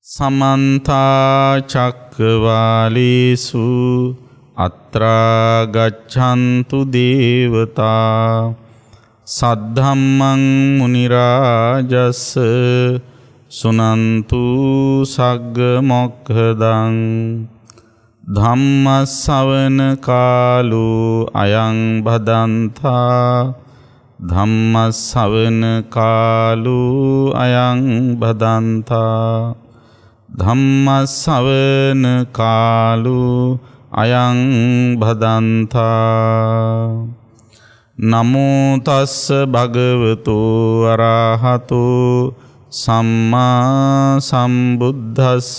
समन्ता चक्रवालेषु अत्रा गच्छन्तु देवता सद्धम्मं मुनिराजस्स सुनन्तु सग्ग मोक्खदं धम्मස්සවන කාලෝ අයං භදන්තා ධම්මස්සවන කාලෝ අයං භදන්තා ධම්මස්සවන කාලෝ අයං භදන්තා නමෝ තස්ස භගවතෝ අරහතෝ සම්මා සම්බුද්දස්ස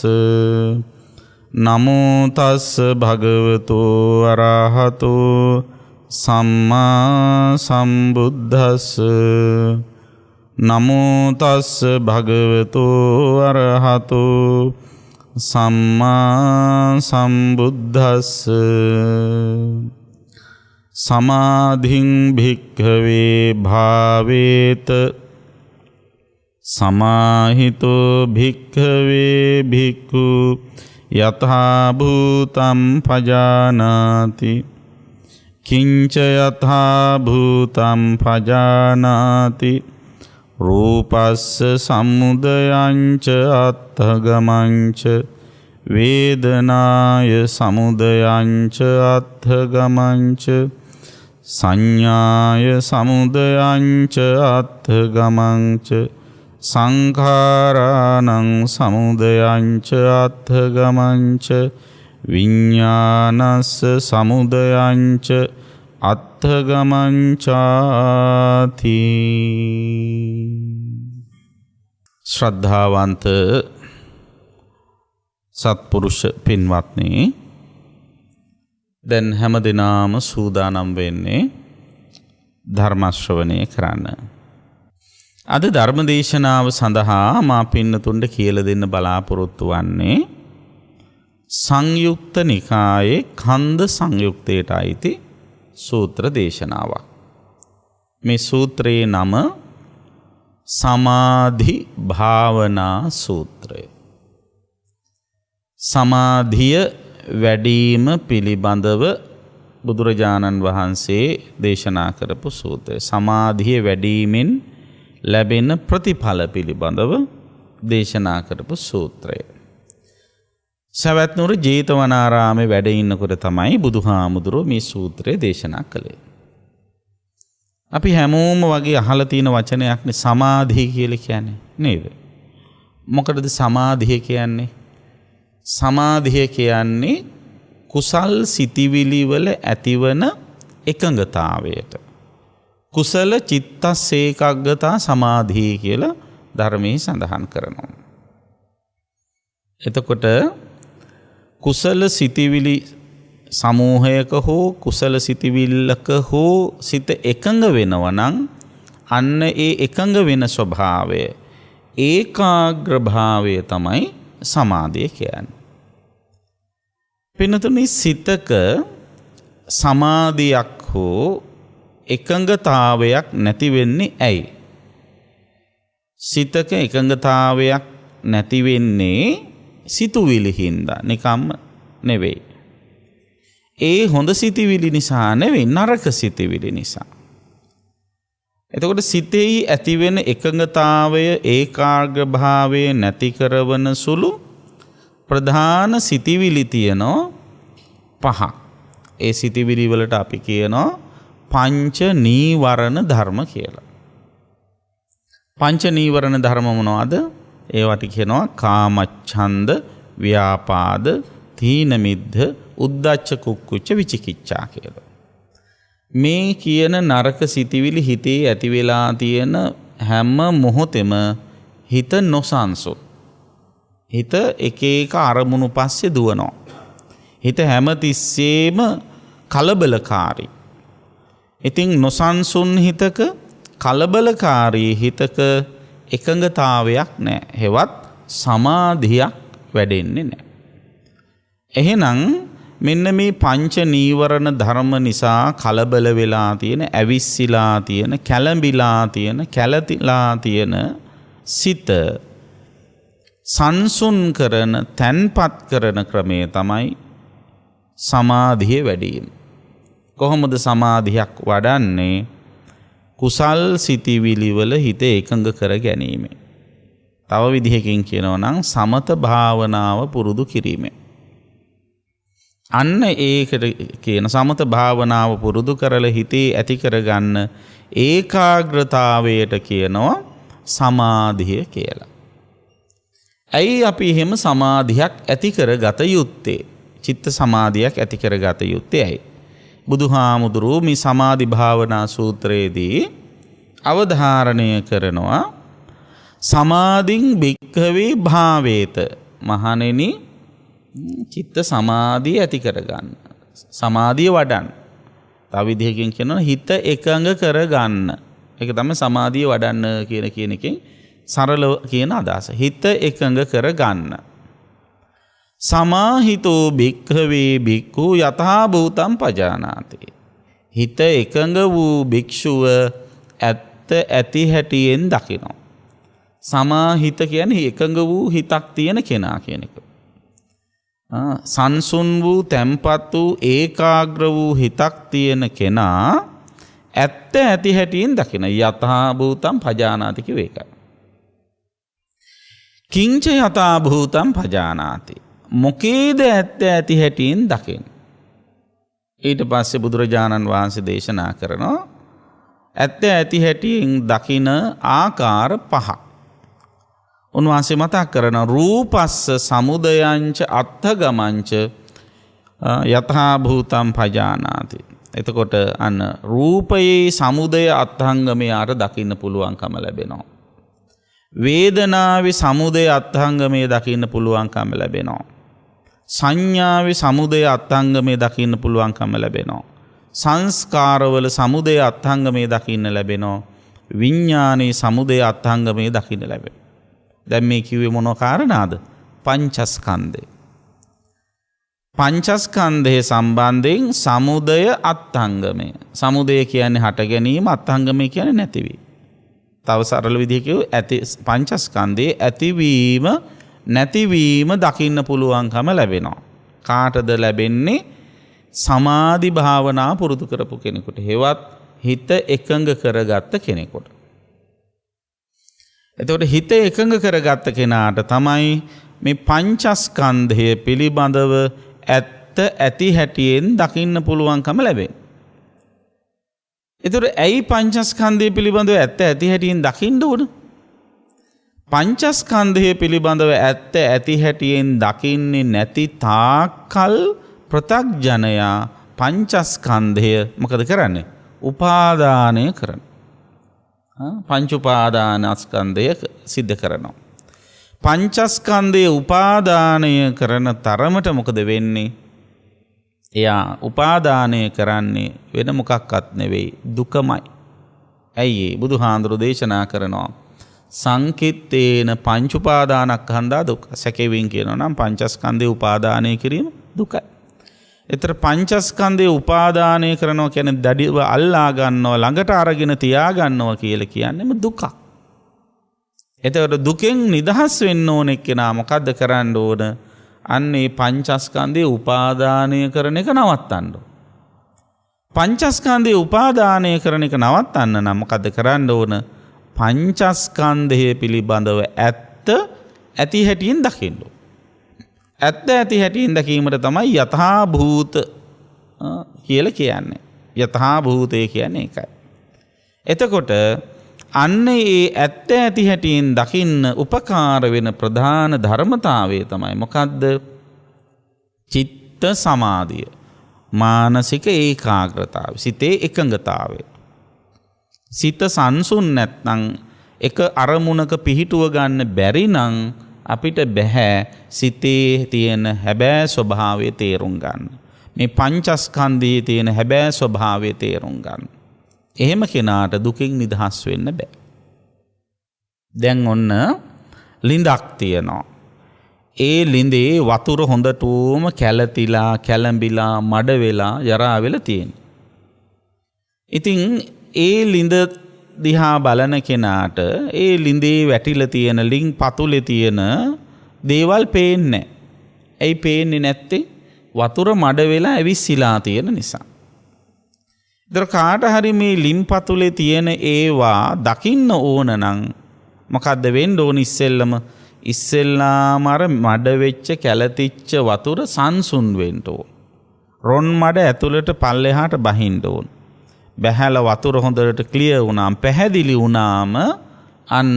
නමෝ තස්ස භගවතෝ අරහතෝ සම්මා සම්බුද්දස්ස නමෝ තස්ස භගවතෝ අරහතෝ සම්මා සම්බුද්දස්ස සමාධින් භික්ඛවේ භාවේත සමාහිතෝ භික්ඛවේ භික්ඛු යථා භූතං පජානාති කිංච යථා භූතං පජානාති රූපස්ස සමුදයං ච අත්ථගමං ච වේදනාය සමුදයං ච අත්ථගමං ච සංඥාය සමුදයං ච අත්ථගමං ච සංඛාරාණං සමුදයං ච අත්ථගමං ච විඤ්ඤාණස්ස සමුදයං ච අත්ථගමං චාති. ශ්‍රද්ධාවන්ත සත්පුරුෂ පින්වත්නි, දැන් හැමදෙනාම සූදානම් වෙන්නේ ධර්ම ශ්‍රවණය කරන්න. අද ධර්මදේශනාව සඳහා මා පින්නතුන්ට කියලා දෙන්න බලාපොරොත්තු වන්නේ සංයුක්ත නිකායේ කන්ද සංයුක්තයට අයිති සූත්‍ර දේශනාවක්. මේ සූත්‍රයේ නම සමාධි භාවනා සූත්‍රය. සමාධිය වැඩිම පිළිබඳව බුදුරජාණන් වහන්සේ දේශනා කරපු සූත්‍රය. සමාධිය වැඩිමෙන් ලැබෙන ප්‍රතිඵල පිළිබඳව දේශනා කරපු සූත්‍රය. සවැත් නුවර ජේතවනාරාමේ වැඩ ඉන්නකොට තමයි බුදුහාමුදුරුවෝ මේ සූත්‍රය දේශනා කළේ. අපි හැමෝම වගේ අහලා තියෙන වචනයක්නේ සමාධිය කියලා කියන්නේ නේද? මොකටද සමාධිය කියන්නේ? සමාධිය කියන්නේ කුසල් සිතිවිලි වල ඇතිවන එකඟතාවයට. කුසල චිත්තස් ඒකාග්‍රතා සමාධිය කියලා ධර්මයේ සඳහන් කරනවා. එතකොට කුසල සිතිවිලි සමූහයක හෝ කුසල සිතිවිල්ලක හෝ සිත එකඟ වෙනවා නම් අන්න ඒ එකඟ වෙන ස්වභාවය ඒකාග්‍ර භාවය තමයි සමාධිය කියන්නේ. පින්නතුනි, සිතක සමාධියක් හෝ එකඟතාවයක් නැති වෙන්නේ ඇයි? සිතක එකඟතාවයක් නැති වෙන්නේ සිතුවිලි හින්දා නිකම්ම නෙවෙයි. ඒ හොඳ සිතුවිලි නිසා නෙවෙයි, නරක සිතුවිලි නිසා. එතකොට සිතෙහි ඇතිවෙන එකඟතාවය ඒකාග්‍ර භාවය නැති කරවන සුළු ප්‍රධාන සිතුවිලි තියෙනවා පහක්. ඒ සිතුවිලි වලට අපි කියනවා පංච නීවරණ ධර්ම කියලා. පංච නීවරණ ධර්ම මොනවද? ඒවට කියනවා කාමච්ඡන්ද, ව්‍යාපාද, තීන මිද්ධ, උද්ධච්ච කුක්කුච්ච විචිකිච්ඡා කියලා. මේ කියන නරක සිතිවිලි හිතේ ඇති වෙලා තියෙන හැම මොහොතෙම හිත නොසන්සුන්. හිත එක එක අරමුණු පස්සේ දුවනවා. හිත හැම තිස්සෙම කලබලකාරී. ඉතින් නොසන්සුන් හිතක, කලබලකාරී හිතක එකඟතාවයක් නැහැ. හෙවත් සමාධියක් වැඩෙන්නේ නැහැ. එහෙනම් මෙන්න මේ පංච නීවරණ ධර්ම නිසා කලබල වෙලා තියෙන, ඇවිස්සිලා තියෙන, කැළඹිලා තියෙන, කැළතිලා තියෙන සිත සංසුන් කරන තැන්පත් කරන ක්‍රමය තමයි සමාධිය වැඩි වීම. කොහොමද සමාධියක් වඩන්නේ? කුසල් සිතිවිලි වල හිත එකඟ කර ගැනීම. තව විදිහකින් කියනවා නම් සමත භාවනාව පුරුදු කිරීම. අන්න ඒකට කියන සමත භාවනාව පුරුදු කරලා හිතේ ඇති කරගන්න ඒකාග්‍රතාවයට කියනවා සමාධිය කියලා. ඇයි අපි එහෙම සමාධියක් ඇති කරගත යුත්තේ? චිත්ත සමාධියක් ඇති කරගත යුත්තේ ඇයි? බුදුහාමුදුරුවෝ මේ සමාධි භාවනා සූත්‍රයේදී අවධාරණය කරනවා සමාධින් භික්ඛවේ භාවේත. මහණෙනි, චිත්ත සමාධිය ඇති කරගන්න, සමාධිය වඩන්න. තව විදිහකින් කියනවා හිත එකඟ කරගන්න. ඒක තමයි සමාධිය වඩන්න කියන එකෙන් සරල කියන අදහස. හිත එකඟ කරගන්න. සමාහිතෝ භික්ඛවේ භික්ඛු යථා භූතං පජානාති. හිත එකඟ වූ භික්ෂුව ඇත්ත ඇති හැටියෙන් දකිනවා. සමාහිත කියන්නේ එකඟ වූ හිතක් තියෙන කෙනා කියන එක. සංසුන් වූ තැම්පත් වූ ඒකාග්‍ර වූ හිතක් තියෙන කෙනා ඇත්ත ඇති හැටියෙන් දකින. යථා භූතං පජානාති කිව්ව එකයි. කිංච යථා භූතං පජානාති. මොකේද ඇත්ත ඇති හැටියෙන් දකින? ඊට පස්සේ බුදුරජාණන් වහන්සේ දේශනා කරනවා ඇත්ත ඇති හැටියෙන් දකින ආකාර පහක්. උන්වහන්සේ මතක් කරන රූපස්ස සමුදයංච අත්ථගමංච යථා භූතං පජානාති. එතකොට අන්න රූපයේ සමුදය අත්ථංගමයේ ආර දකින්න පුළුවන්කම ලැබෙනවා. වේදනාවේ සමුදය අත්ථංගමයේ දකින්න පුළුවන්කම ලැබෙනවා. සංඥාවේ සමුදය අත්ථංගමයේ දකින්න පුළුවන්කම ලැබෙනවා. සංස්කාරවල සමුදය අත්ථංගමයේ දකින්න ලැබෙනවා. විඥානයේ සමුදය අත්ථංගමයේ දකින්න ලැබෙනවා. දැන් මේ කිව්වේ මොන කාරණාද? පංචස්කන්ධය. පංචස්කන්ධය සම්බන්ධයෙන් සමුදය අත්ථංගමය. සමුදය කියන්නේ හට ගැනීම, අත්ථංගමය කියන්නේ නැතිවීම. තව සරල විදිහට කිව්වොත් ඇති පංචස්කන්ධයේ ඇතිවීම නැතිවීම දකින්න පුළුවන්කම ලැබෙනවා. කාටද ලැබෙන්නේ? සමාධි භාවනා පුරුදු කරපු කෙනෙකුට. හෙවත් හිත එකඟ කරගත්ත කෙනෙකුට. එතකොට හිත එකඟ කරගත්ත කෙනාට තමයි මේ පංචස්කන්ධය පිළිබඳව ඇත්ත ඇති හැටියෙන් දකින්න පුළුවන්කම ලැබෙන්නේ. එතකොට ඇයි පංචස්කන්ධය පිළිබඳව ඇත්ත ඇති හැටියෙන් දකින්න ඕන? පංචස්කන්ධය පිළිබඳව ඇත්ත ඇති හැටියෙන් දකින්නේ නැති තාක්කල් පෘථග්ජනයා පංචස්කන්ධය මොකද කරන්නේ? උපාදානය කරනවා. පංච උපාදානස්කන්ධය සිද්ධ කරනවා. පංචස්කන්ධය උපාදානය කරන තරමට මොකද වෙන්නේ? එයා උපාදානය කරන්නේ වෙන මොකක්වත් නෙවෙයි, දුකමයි. ඇයි ඒ? බුදුහාඳුරු දේශනා කරනවා සංකිට්ඨේන පංච උපාදානස්කන්ධා දුක්ඛ. සැකෙවින් කියනවා නම් පංචස්කන්ධය උපාදානය කිරීම දුකයි. ඒතර පංචස්කන්ධය උපාදානය කරනවා කියන්නේ දඩිව අල්ලා ගන්නවා, ළඟට අරගෙන තියා ගන්නවා කියලා කියන්නේම දුකක්. එතකොට දුකෙන් නිදහස් වෙන්න ඕන එක්කෙනා මොකද්ද කරන්න ඕන? අන්නේ පංචස්කන්ධය උපාදානය කරන එක නවත්තන්න ඕන. පංචස්කන්ධය උපාදානය කරන එක නවත්තන්න නම් මොකද්ද කරන්න ඕන? පංචස්කන්ධය පිළිබඳව ඇත්ත ඇති හැටියෙන් දකින්න ඕන. ඇත්ත ඇති හැටියෙන් දැකීමට තමයි යථා භූත කියලා කියන්නේ. යථා භූතය කියන්නේ ඒකයි. එතකොට අන්න ඒ ඇත්ත ඇති හැටියෙන් දකින්න උපකාර වෙන ප්‍රධාන ධර්මතාවය තමයි මොකද්ද? චිත්ත සමාධිය. මානසික ඒකාග්‍රතාවය. සිතේ එකඟතාවය. සිත සංසුන් නැත්නම් එක අරමුණක පිහිටුව ගන්න බැරි නම් අපිට බෑ සිතේ තියෙන හැබෑ ස්වභාවය තේරුම් ගන්න. මේ පංචස්කන්ධයේ තියෙන හැබෑ ස්වභාවය තේරුම් ගන්න. එහෙම කෙනාට දුකින් නිදහස් වෙන්න බෑ. දැන් ඔන්න ලිඳක් තියෙනවා. ඒ ලිඳේ වතුර හොඳටම කැළතිලා, කැළඹිලා, මඩ වෙලා, ජරා වෙලා තියෙනවා. ඉතින් ඒ ලිඳ දිහා බලන කෙනාට ඒ ලිඳේ වැටිලා තියෙන ලින් පතුලේ තියෙන දේවල් පේන්නේ. ඇයි පේන්නේ නැත්තේ? වතුර මඩ වෙලා ඇවිස්සීලා තියෙන නිසා. ඒතර කාට හරි මේ ලිම්පතුලේ තියෙන ඒවා දකින්න ඕන නම් මොකද්ද වෙන්න ඕන? ඉස්සෙල්ලාම අර මඩ වෙච්ච කැළතිච්ච වතුර සංසුන් වෙන්න ඕන. රොන් මඩ ඇතුළට පල්ලෙහාට බහින්න ඕන. බැහැලා වතුර හොඳට ක්ලියර් වුණාම පැහැදිලි වුණාම අන්න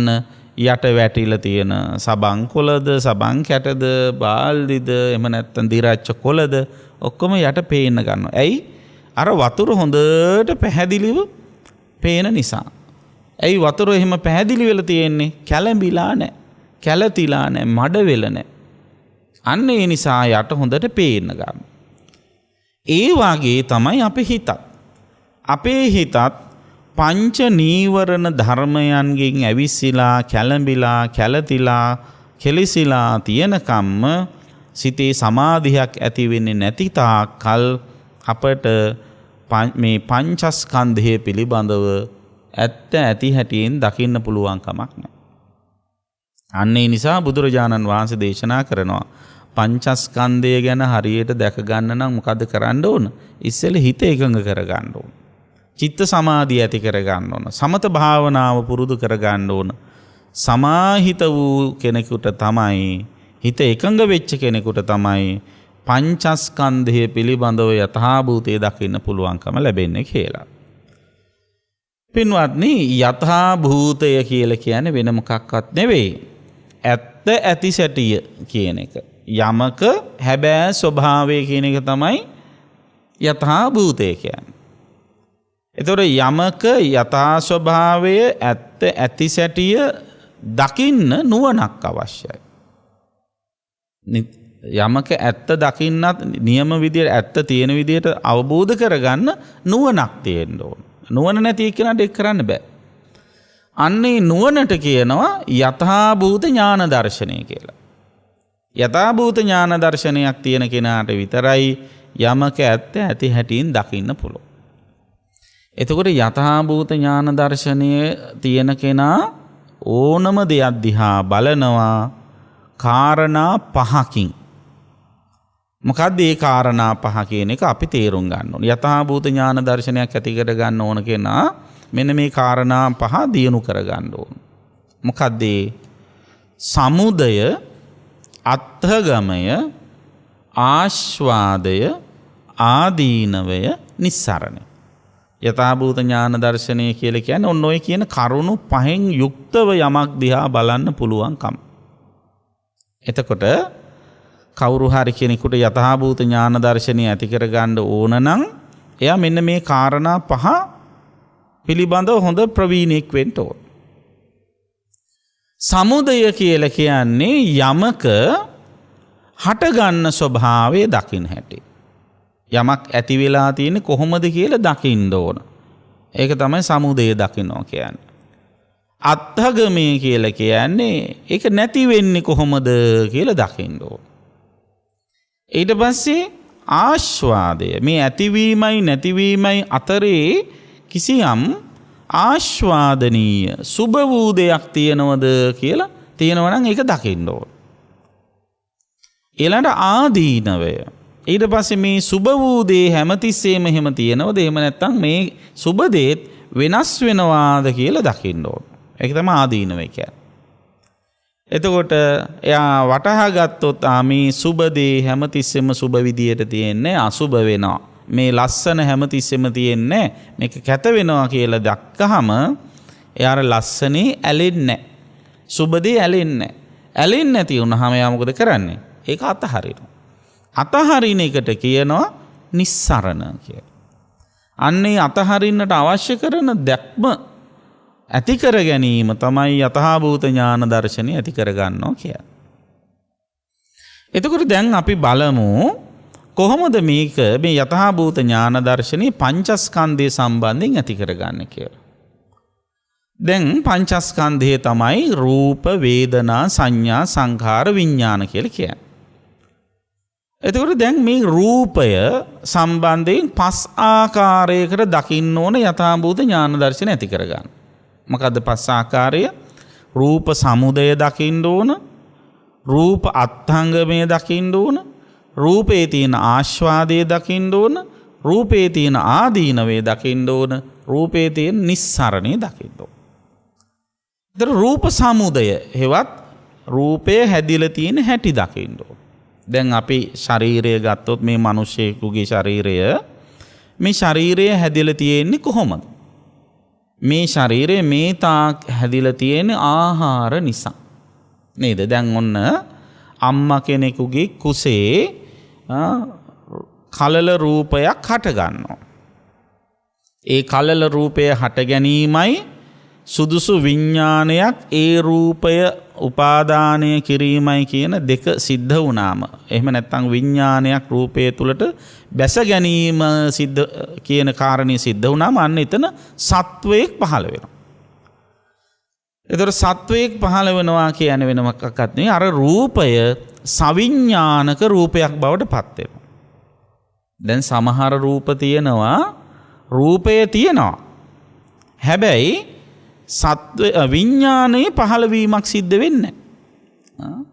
යට වැටිලා තියෙන සබන් කොළද සබන් කැටද බාල්දිද එහෙම නැත්නම් දිරච්ච කොළද ඔක්කොම යට පේන්න ගන්නවා. ඇයි? අර වතුර හොඳට පැහැදිලිව පේන නිසා. ඇයි වතුර එහෙම පැහැදිලි වෙලා තියෙන්නේ? කැළඹිලා නැහැ. කැළතිලා නැහැ. මඩ වෙලා නැහැ. අන්න ඒ නිසා යට හොඳට පේන්න ගන්නවා. ඒ වාගේ තමයි අපේ හිතත්. අපේ හිතත් පංච නීවරණ ධර්මයන්ගෙන් ඇවිස්සලා කැළඹිලා කැළතිලා කෙලිසිලා තියෙනකම්ම සිතේ සමාධියක් ඇති වෙන්නේ නැති තාක්කල් අපට මේ පංචස්කන්ධය පිළිබඳව ඇත්ත ඇති හැටියෙන් දකින්න පුළුවන් කමක් නැහැ. අන්න ඒ නිසා බුදුරජාණන් වහන්සේ දේශනා කරනවා පංචස්කන්ධය ගැන හරියට දැක ගන්න නම් මොකද කරන්න ඕන? ඉස්සෙල්ලා හිත එකඟ කර ගන්න ඕන. චිත්ත සමාධිය ඇති කර ගන්න ඕන. සමත භාවනාව පුරුදු කර ගන්න ඕන. සමාහිත වූ කෙනෙකුට තමයි, හිත එකඟ වෙච්ච කෙනෙකුට තමයි පංචස්කන්ධය පිළිබඳව යථාභූතය දකින්න පුළුවන්කම ලැබෙන්නේ කියලා. පින්වත්නි, යථාභූතය කියලා කියන්නේ වෙන මොකක්වත් නෙවෙයි. ඇත්ත ඇති සැටිය කියන එක. යමක හැබෑ ස්වභාවය කියන එක තමයි යථාභූතය කියන්නේ. එතකොට යමක යථා ස්වභාවය ඇත්ත ඇති සැටිය දකින්න නුවණක් අවශ්‍යයි. යමක ඇත්ත දකින්නත් නියම විදියට ඇත්ත තියෙන විදියට අවබෝධ කරගන්න නුවණක් තියෙන්න ඕන. නුවණ නැති කෙනාට ඒක කරන්න බෑ. අන්නේ නුවණට කියනවා යථාභූත ඥාන දර්ශනය කියලා. යථාභූත ඥාන දර්ශනයක් තියෙන කෙනාට විතරයි යමක ඇත්ත ඇති හැටියෙන් දකින්න පුළුවන්. එතකොට යථාභූත ඥාන දර්ශනය තියෙන කෙනා ඕනම දෙයක් දිහා බලනවා කාරණා පහකින්. මොකක්ද මේ කාරණා පහ කියන එක අපි තේරුම් ගන්න ඕනේ. යථාභූත ඥාන දර්ශනයක් ඇති කර ගන්න ඕන කෙනා මෙන්න මේ කාරණා පහ දියුණු කර ගන්න ඕන. මොකක්ද? සමුදය, අත්ථගමය, ආස්වාදය, ආදීනවය, නිස්සරණය. යථාභූත ඥාන දර්ශනය කියලා කියන්නේ ඔන්න ඔය කියන කරුණු පහෙන් යුක්තව යමක් දිහා බලන්න පුළුවන්කම. එතකොට කවුරු හරි කෙනෙකුට යථාභූත ඥාන දර්ශනය ඇති කර ගන්න ඕන නම් එයා මෙන්න මේ කාරණා පහ පිළිබඳව හොඳ ප්‍රවීණෙක් වෙන්න ඕන. සමුදය කියලා කියන්නේ යමක හටගන්න ස්වභාවය දකින්න හැටි. යමක් ඇති වෙලා තියෙන්නේ කොහොමද කියලා දකින්න ඕන. ඒක තමයි සමුදය දකින්නවා කියන්නේ. අත්ථගමය කියලා කියන්නේ ඒක නැති වෙන්නේ කොහොමද කියලා දකින්න ඕන. ඊට පස්සේ ආස්වාදය, මේ ඇතිවීමයි නැතිවීමයි අතරේ කිසියම් ආස්වාදනීය සුබ වූ දෙයක් තියෙනවද කියලා තියෙනවා නම් ඒක දකින්න ඕන. ඊළඟට ආදීනවය. ඊට පස්සේ මේ සුබ වූ දේ හැමතිස්සෙම එහෙම තියෙනවද? එහෙම නැත්නම් මේ සුබ දේත් වෙනස් වෙනවාද කියලා දකින්න ඕන. ඒක තමයි ආදීනවය කියන්නේ. එතකොට එයා වටහා ගත්තොත් මේ සුබ දේ හැමතිස්සෙම සුබ විදියට තියෙන්නේ අසුබ වෙනවා. මේ ලස්සන හැමතිස්සෙම තියෙන්නේ මේක කැත වෙනවා කියලා දැක්කහම එයාර ලස්සනේ ඇලෙන්නේ නැහැ. සුබ දේ ඇලෙන්නේ නැහැ. ඇලෙන්නේ නැති වුණාම එයා මොකද කරන්නේ? ඒක අතහරිනවා. අතහරින එකට කියනවා නිස්සරණ කියලා. අන්නේ අතහරින්නට අවශ්‍ය කරන දැක්ම ඇති කර ගැනීම තමයි යථාභූත ඥාන දර්ශනය ඇති කර ගන්නවා කියන්නේ. එතකොට දැන් අපි බලමු කොහොමද මේක මේ යථාභූත ඥාන දර්ශනේ පංචස්කන්ධය සම්බන්ධයෙන් ඇති කරගන්නේ කියලා. දැන් පංචස්කන්ධය තමයි රූප, වේදනා, සංඥා, සංඛාර, විඥාන කියලා කියන්නේ. එතකොට දැන් මේ රූපය සම්බන්ධයෙන් පස් ආකාරයකට දකින්න ඕන යථාභූත ඥාන දර්ශනය ඇති කරගන්න. මොකද්ද පස් ආකාරය? රූප සමුදය දකින්න ඕන, රූප අත්ංගමය දකින්න ඕන. රූපේ තියෙන ආස්වාදය දකින්න ඕන. රූපේ තියෙන ආදීනවේ දකින්න ඕන. රූපේ තියෙන නිස්සරණය දකින්න ඕන. ඒතර රූප සමුදය හෙවත් රූපය හැදිලා තියෙන හැටි දකින්න ඕන. දැන් අපි ශරීරය ගත්තොත් මේ මිනිස්සෙකුගේ ශරීරය මේ ශරීරය හැදිලා තියෙන්නේ කොහොමද? මේ ශරීරය මේ තාක් හැදිලා තියෙන ආහාර නිසා. නේද? දැන් ඔන්න අම්මා කෙනෙකුගේ කුසේ කලල රූපයක් හට ගන්නවා. ඒ කලල රූපය හට ගැනීමයි සුදුසු විඥානයක් ඒ රූපය උපාදානය කිරීමයි කියන දෙක සිද්ධ වුණාම, එහෙම නැත්නම් විඥානයක් රූපය තුලට බැස ගැනීම සිද්ධ කියන කාරණේ සිද්ධ වුණාම අන්න එතන සත්වයක් පහළ වෙනවා. ඒතර සත්වයක් පහළ වෙනවා කියන්නේ වෙන මොකක්වත් නෙවෙයි, අර රූපය සවිඥානික රූපයක් බවට පත් වෙනවා. දැන් සමහර රූප තියෙනවා, රූපය තියෙනවා. හැබැයි විඥානයේ පහළ වීමක් සිද්ධ වෙන්නේ නැහැ.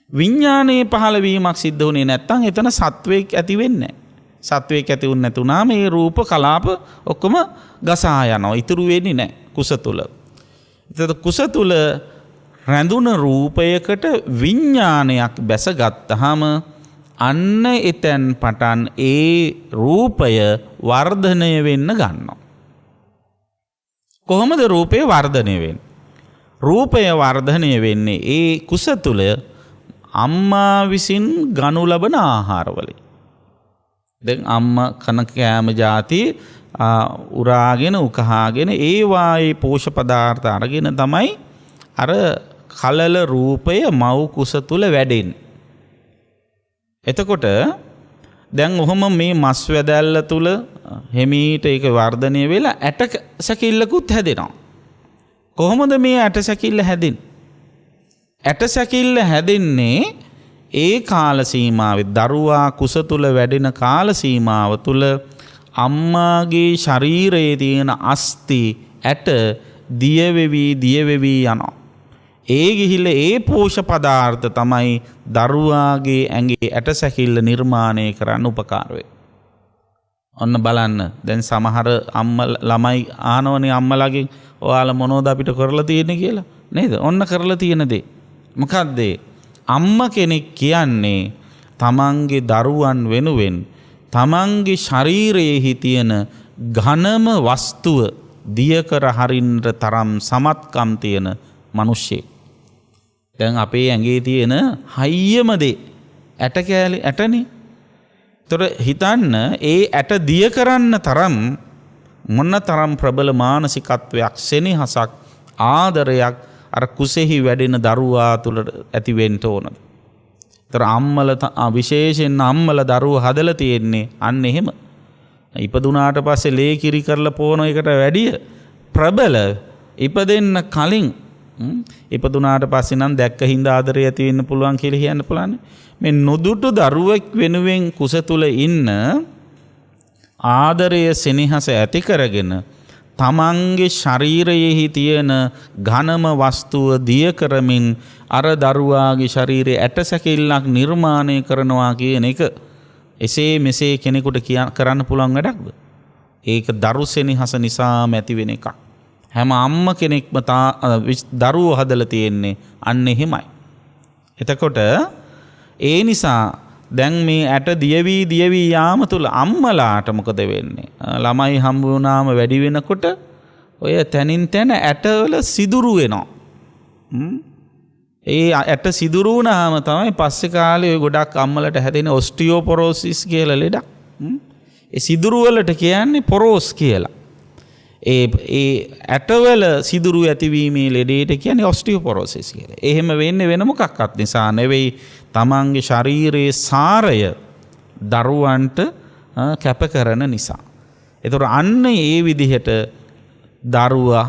විඥානයේ පහළ වීමක් සිද්ධ වුණේ නැත්නම් එතන සත්වයක් ඇති වෙන්නේ නැහැ. සත්වයක් ඇති වුණ නැතුණාම මේ රූප කලාප ඔක්කොම ගසා යනවා. ඉතුරු වෙන්නේ නැහැ කුස තුල. එතකොට කුස තුල රැඳුන රූපයකට විඥානයක් බැසගත්තාම අන්න එතෙන් පටන් ඒ රූපය වර්ධනය වෙන්න ගන්නවා. කොහොමද රූපය වර්ධනය වෙන්නේ? රූපය වර්ධනය වෙන්නේ ඒ කුස තුල අම්මා විසින් ගනු ලබන ආහාරවලින්. දැන් අම්මා කන කෑම જાති උරාගෙන උකහාගෙන ඒ වායේ පෝෂ පදාර්ථ අරගෙන තමයි අර කලල රූපය මව් කුස තුල වැඩෙන්නේ. එතකොට දැන් ඔහොම මේ මස් වැදැල්ල තුල හිමීට ඒක වර්ධනය වෙලා ඇට සැකිල්ලකුත් හැදෙනවා. කොහොමද මේ ඇට සැකිල්ල හැදෙන්නේ? ඇට සැකිල්ල හැදෙන්නේ ඒ කාල සීමාවේ දරුවා කුස තුල වැඩෙන කාල සීමාව තුල අම්මාගේ ශරීරයේ තියෙන අස්ථි ඇට දියවෙවි යනවා. ඒ ගිහිල්ලා ඒ පෝෂ පදාර්ථ තමයි දරුවාගේ ඇඟේ ඇට සැකිල්ල නිර්මාණය කරන්න උපකාර වෙන්නේ. ඔන්න බලන්න, දැන් සමහර ළමයි ආනවනේ අම්මලාගෙන් ඔයාලා මොනවද අපිට කරලා තියෙන්නේ කියලා නේද? ඔන්න කරලා තියෙන දේ මොකද්ද? අම්ම කෙනෙක් කියන්නේ තමන්ගේ දරුවන් වෙනුවෙන් තමන්ගේ ශරීරයේ තියෙන ඝනම වස්තුව දිය කර හරින්නට තරම් සමත්කම් තියෙන මිනිස්සෙක්. දැන් අපේ ඇඟේ තියෙන හයියම දේ ඇට කෑලි ඇටනේ. ඒතර හිතන්න ඒ ඇට දිය කරන්න තරම් මොන තරම් ප්‍රබල මානසිකත්වයක්, සෙනෙහසක්, ආදරයක් අර කුසෙහි වැඩෙන දරුවා තුල ඇති වෙන්න ඕනද? ඒතර විශේෂයෙන් අම්මලා දරුවෝ හදලා තියෙන්නේ අන්න එහෙම. ඉපදුනාට පස්සේ ලේ කිරි කරලා පොන එකට වැඩිය ප්‍රබල ඉපදෙන්න කලින් ඉපදුනාට පස්සේ නම් දැක්ක හින්දා ආදරය ඇති වෙන්න පුළුවන් කියලා කියන්න පුළුවන්. මේ නොදුටු දරුවෙක් වෙනුවෙන් කුස තුල ඉන්න ආදරය සෙනෙහස ඇති කරගෙන තමන්ගේ ශරීරයේ තියෙන ඝනම වස්තුව දිය කරමින් අර දරුවාගේ ශරීරයේ ඇට සැකිල්ලක් නිර්මාණය කරනවා කියන එක එසේ මෙසේ කෙනෙකුට කරන්න පුළුවන් වැඩක්ද? ඒක දරු සෙනෙහස නිසාම ඇති වෙන එකක්. හැම අම්ම කෙනෙක්ම දරුවෝ හදලා තියෙන්නේ අන්න එහෙමයි. එතකොට ඒ නිසා දැන් මේ ඇට දියවි යාම තුල අම්මලාට මොකද වෙන්නේ? ළමයි හම්බ වුණාම වැඩි වෙනකොට ඔය තනින් තන ඇටවල සිදුරු වෙනවා. ඒ ඇට සිදුරු වුණාම තමයි පස්සේ කාලේ ගොඩක් අම්මලට හැදෙන ඔස්ටියෝපොරොසිස් කියලා ලෙඩක්. ඒ සිදුරු වලට කියන්නේ පොරොස් කියලා. ඒ ඇටවල සිදුරු ඇතිවීමේ ලෙඩේට කියන්නේ ඔස්ටියෝපොරොසිස් කියලා. එහෙම වෙන්නේ වෙන මොකක්වත් නිසා නෙවෙයි, තමන්ගේ ශරීරයේ සාරය දරුවන්ට කැප කරන නිසා. ඒතර අන්න ඒ විදිහට දරුවා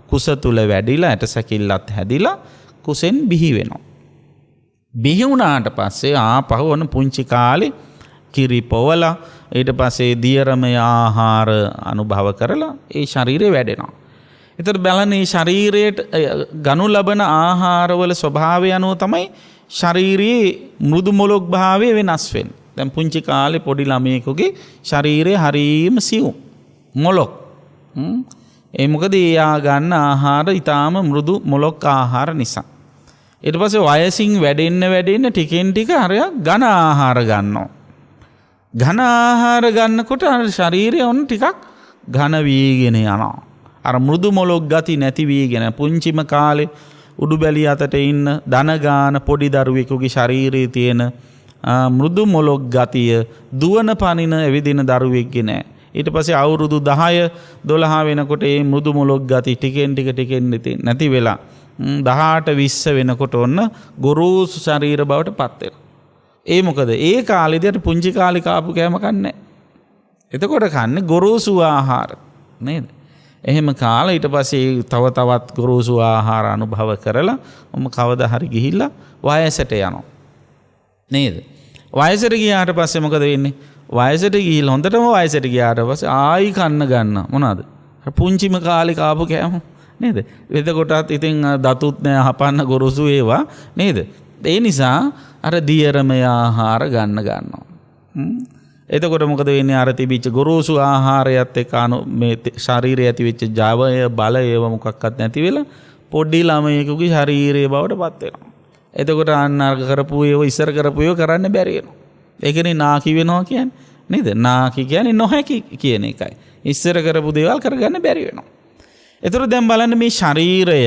කුස තුල වැඩිලා ඇට සැකිල්ලත් හැදිලා කුසෙන් බිහි වෙනවා. බිහි වුණාට පස්සේ ආපහු වන පුංචි කාලේ කිරි පොවලා ඊට පස්සේ දියරමය ආහාර අනුභව කරලා ඒ ශරීරය වැඩෙනවා. ඒතර බලන්නේ ශරීරයට ගනු ලබන ආහාරවල ස්වභාවය අනුව තමයි ශරීරයේ මෘදු මොලොක් භාවය වෙනස් වෙන්නේ. දැන් පුංචි කාලේ පොඩි ළමයෙකුගේ ශරීරය හරීම සියුම් මොලොක්. ඒ මොකද එයා ගන්න ආහාර ඊටාම මෘදු මොලොක් ආහාර නිසා. ඊට පස්සේ වයසින් වැඩෙන්න ටිකෙන් ටික අරයා ඝන ආහාර ගන්නවා. ඝන ආහාර ගන්නකොට අර ශරීරය ඔන්න ටිකක් ඝන වීගෙන යනවා. අර මෘදු මොලොක් ගති නැති වීගෙන පුංචිම කාලේ උඩුබැලිය අතට ඉන්න දන ගාන පොඩි දරුවෙකුගේ ශරීරයේ තියෙන මෘදු මොලොක් ගතිය දුවන පනින ඇවිදින දරුවෙක්ගේ නෑ. ඊට පස්සේ අවුරුදු 10 12 වෙනකොට මේ මෘදු මොලොක් ගති ටිකෙන් ටික නැති වෙලා 18 20 වෙනකොට ඔන්න ගොරෝසු ශරීර බවට පත් වෙනවා. ඒ මොකද ඒ කාලේදී අර පුංචි කාලේ කාපු කෑම කන්නේ. එතකොට කන්නේ ගොරෝසු ආහාර නේද? එහෙම කාලා ඊට පස්සේ තව තවත් ගොරෝසු ආහාර අනුභව කරලා ඔම කවදා හරි ගිහිල්ලා වයසට යනවා. නේද? වයසට ගියාට පස්සේ මොකද වෙන්නේ? වයසට ගිහිල්ලා හොඳටම වයසට ගියාට පස්සේ ආයි කන්න ගන්න මොනවාද? පුංචිම කාලේ කාපු කෑම නේද? එතකොටත් ඉතින් දතුත් නෑ හපන්න ගොරෝසු ඒවා නේද? ඒ නිසා අර දියරමය ආහාර ගන්නවා. එතකොට මොකද වෙන්නේ? අර තිබිච්ච ගොරෝසු ආහාරයත් එක්ක මේ ශරීරයේ ඇති වෙච්ච ජවය බලය ඒව මොකක්වත් නැති වෙලා පොඩි ළමයෙකුගේ ශරීරයේ බවට පත් වෙනවා. එතකොට අන්න අර කරපු ඒව ඉස්සර කරපු ඒව කරන්න බැරි වෙනවා. ඒකනේ නාකි වෙනවා කියන්නේ නේද? නාකි කියන්නේ නොහැකි කියන එකයි. ඉස්සර කරපු දේවල් කරගන්න බැරි වෙනවා. එතකොට දැන් බලන්න මේ ශරීරය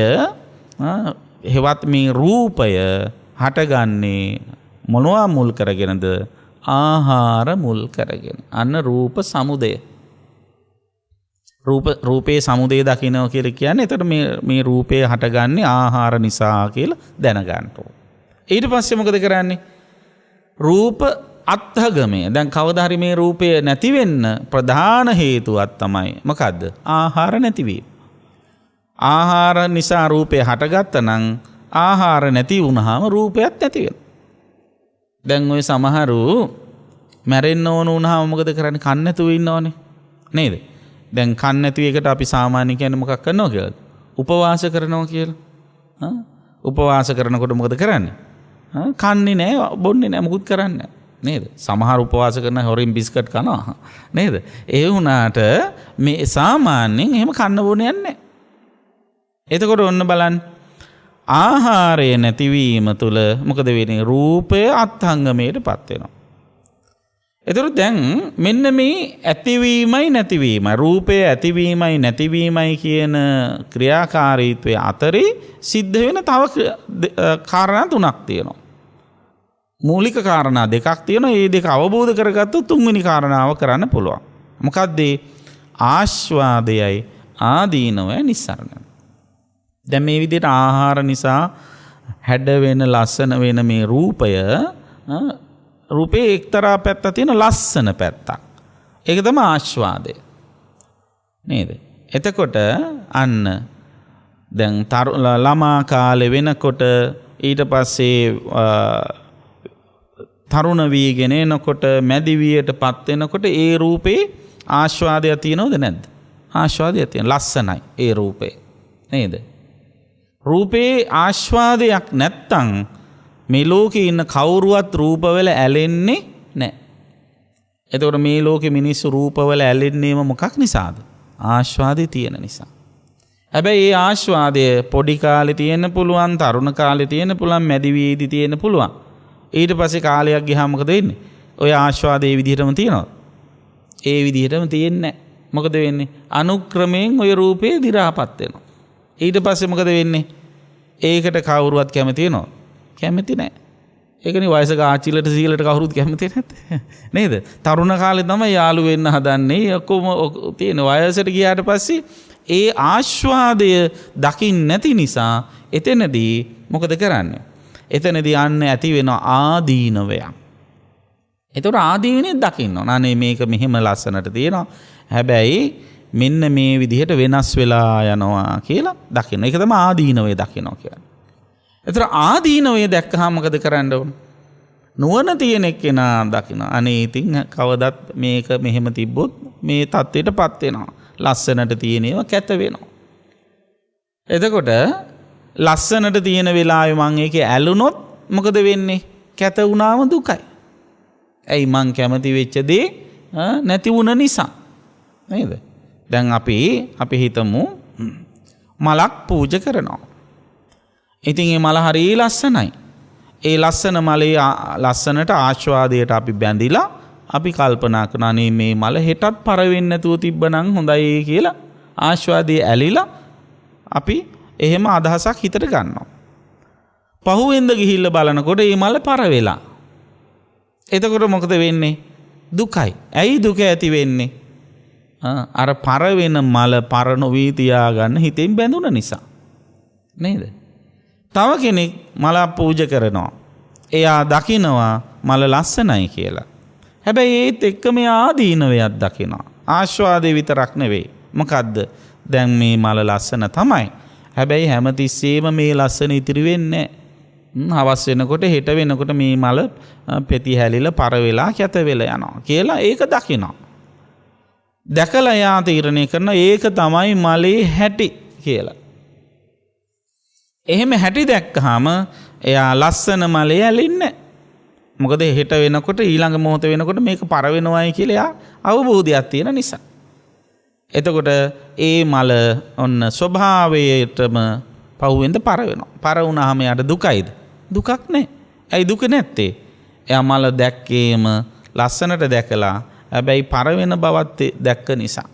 හෙවත් මේ රූපය හටගන්නේ මොනවා මුල් කරගෙනද? ආහාර මුල් කරගෙන. අන්න රූප සමුදය. රූපේ සමුදය දකිනවා කියලා කියන්නේ එතකොට මේ රූපය හටගන්නේ ආහාර නිසා කියලා දැනගන්න ඕන. ඊට පස්සේ මොකද කරන්නේ? රූප අත්ථගමය. දැන් කවදා හරි මේ රූපය නැති වෙන්න ප්‍රධාන හේතුවක් තමයි මොකද්ද? ආහාර නැතිවීම. ආහාර නිසා රූපය හටගත්තා නම් ආහාර නැති වුනහම රූපයක් නැති වෙනවා. දැන් ඔය සමහරු මැරෙන්න ඕන වුණාම මොකද කරන්නේ? කන්න නැතුව ඉන්නවනේ නේද? දැන් කන්න නැති එකට අපි සාමාන්‍ය කියන්නේ මොකක් කරනවා කියලාද? උපවාස කරනවා කියලා. උපවාස කරනකොට මොකද කරන්නේ? කන්නේ නැහැ, බොන්නේ නැහැ, මොකුත් කරන්නේ නේද? සමහර උපවාස කරන හොරින් බිස්කට් කනවා නේද? ඒ වුණාට මේ සාමාන්‍යයෙන් එහෙම කන්න බොන්නේ නැහැ. එතකොට ඔන්න බලන්න ආහාරය නැතිවීම තුළ මොකද වෙන්නේ? රූපය අත්ංගමයටපත් වෙනවා. එතකොට දැන් මෙන්න මේ ඇතිවීමයි නැතිවීමයි රූපය ඇතිවීමයි නැතිවීමයි කියන ක්‍රියාකාරීත්වයේ අතරේ සිද්ධ වෙන තව කාරණා තුනක් තියෙනවා. මූලික කාරණා දෙකක් තියෙනවා. මේ දෙක අවබෝධ කරගත්තොත් තුන්වෙනි කාරණාව කරන්න පුළුවන්. මොකක්ද? ආස්වාදයයි ආදීනවයි නිස්සරණයි. දැන් මේ විදිහට ආහාර නිසා හැඩ වෙන ලස්සන වෙන මේ රූපේ එක්තරා පැත්තක් තියෙන ලස්සන පැත්තක්. ඒක තමයි ආස්වාදය. නේද? එතකොට අන්න දැන් ළමා කාලේ වෙනකොට ඊට පස්සේ තරුණ වීගෙන එනකොට මැදි වියටපත් වෙනකොට ඒ රූපේ ආස්වාදය තියෙනවද නැද්ද? ආස්වාදය තියෙන ලස්සනයි ඒ රූපේ. නේද? රූපේ ආස්වාදයක් නැත්තම් මේ ලෝකේ ඉන්න කවුරුවත් රූපවල ඇලෙන්නේ නැහැ. එතකොට මේ ලෝකේ මිනිස්සු රූපවල ඇලෙන්නේම මොකක් නිසාද? ආස්වාදේ තියෙන නිසා. හැබැයි ඒ ආස්වාදය පොඩි කාලේ තියෙන්න පුළුවන්, තරුණ කාලේ තියෙන්න පුළුවන්, මැදි වියේදී තියෙන්න පුළුවන්. ඊට පස්සේ කාලයක් ගියාම මොකද වෙන්නේ? ඔය ආස්වාදේ විදිහටම තියෙනවද? ඒ විදිහටම තියෙන්නේ නැහැ. මොකද වෙන්නේ? අනුක්‍රමයෙන් ඔය රූපේ දි รา පත් වෙනවා. ඊට පස්සේ මොකද වෙන්නේ? ඒකට කවුරුවත් කැමති වෙනවද? කැමති නැහැ. ඒකනේ වයසක ආච්චිලට සීලට කවුරුත් කැමති නැත්තේ. නේද? තරුණ කාලේ තමයි යාළු වෙන්න හදන්නේ. ඔක්කොම තියෙන වයසට ගියාට පස්සේ ඒ ආස්වාදය දකින්න නැති නිසා එතනදී මොකද කරන්නේ? එතනදී යන්න ඇති වෙන ආදීනවයක්. ඒතකොට ආදීනේ දකින්න ඕන. අනේ මේක මෙහෙම ලස්සනට තියෙනවා. හැබැයි මෙන්න මේ විදිහට වෙනස් වෙලා යනවා කියලා දකින්න. ඒක තමයි ආදීනවේ දකින්නවා කියන්නේ. ඒතර ආදීනවේ දැක්කහම මොකද කරන්න ඕන? නුවණ තියෙන එක්කෙනා දකින්න. අනේ ඉතින් කවදත් මේක මෙහෙම තිබ්බොත් මේ தත්ත්වයටපත් වෙනවා. ලස්සනට තියෙන ඒවා කැත වෙනවා. එතකොට ලස්සනට තියෙන වෙලාවේ මම ඒකේ ඇලුනොත් මොකද වෙන්නේ? කැත වුණාම දුකයි. ඇයි මං කැමති වෙච්ච දේ නැති වුණ නිසා. නේද? දැන් අපි හිතමු මලක් පූජා කරනවා. ඉතින් මේ මල හරිය ලස්සනයි. ඒ ලස්සන මලේ ලස්සනට ආස්වාදයට අපි බැඳිලා අපි කල්පනා කරනවා නේ මේ මල හෙටත් පර වෙන්නේ නැතුව තිබ්බනම් හොඳයි කියලා ආස්වාදයේ ඇලිලා අපි එහෙම අදහසක් හිතට ගන්නවා. පහුවෙන්ද ගිහිල්ලා බලනකොට මේ මල පර වෙලා. එතකොට මොකද වෙන්නේ? දුකයි. ඇයි දුක ඇති වෙන්නේ? අර පර වෙන මල පර නොවී තියාගන්න හිතෙන් බැඳුන නිසා. නේද? තව කෙනෙක් මල පූජා කරනවා. එයා දකිනවා මල ලස්සනයි කියලා. හැබැයි ඒත් එක්කම ආදීනවයක් දකිනවා. ආස්වාදේ විතරක් නෙවෙයි. මොකද්ද? දැන් මේ මල ලස්සන තමයි. හැබැයි හැමතිස්සෙම මේ ලස්සන ඉතිරි වෙන්නේ නැහැ. හවස් වෙනකොට හෙට වෙනකොට මේ මල පෙති හැලිලා පර වෙලා කැත වෙලා යනවා කියලා ඒක දකිනවා. දැකලා එයා තීරණය කරන ඒක තමයි මලේ හැටි කියලා. එහෙම හැටි දැක්කහම එයා ලස්සන මලේ ඇලින්නේ. මොකද හෙට වෙනකොට ඊළඟ මොහොත වෙනකොට මේක පර වෙනවයි කියලා එයා අවබෝධයක් තියෙන නිසා. එතකොට ඒ මල ඔන්න ස්වභාවයටම පහුවෙන්ද පර වෙනවා. පර වුණාම යාට දුකයිද? දුකක් නැහැ. ඇයි දුක නැත්තේ? එයා මල දැක්කේම ලස්සනට දැකලා හැබැයි පර වෙන බවත් දැක්ක නිසා.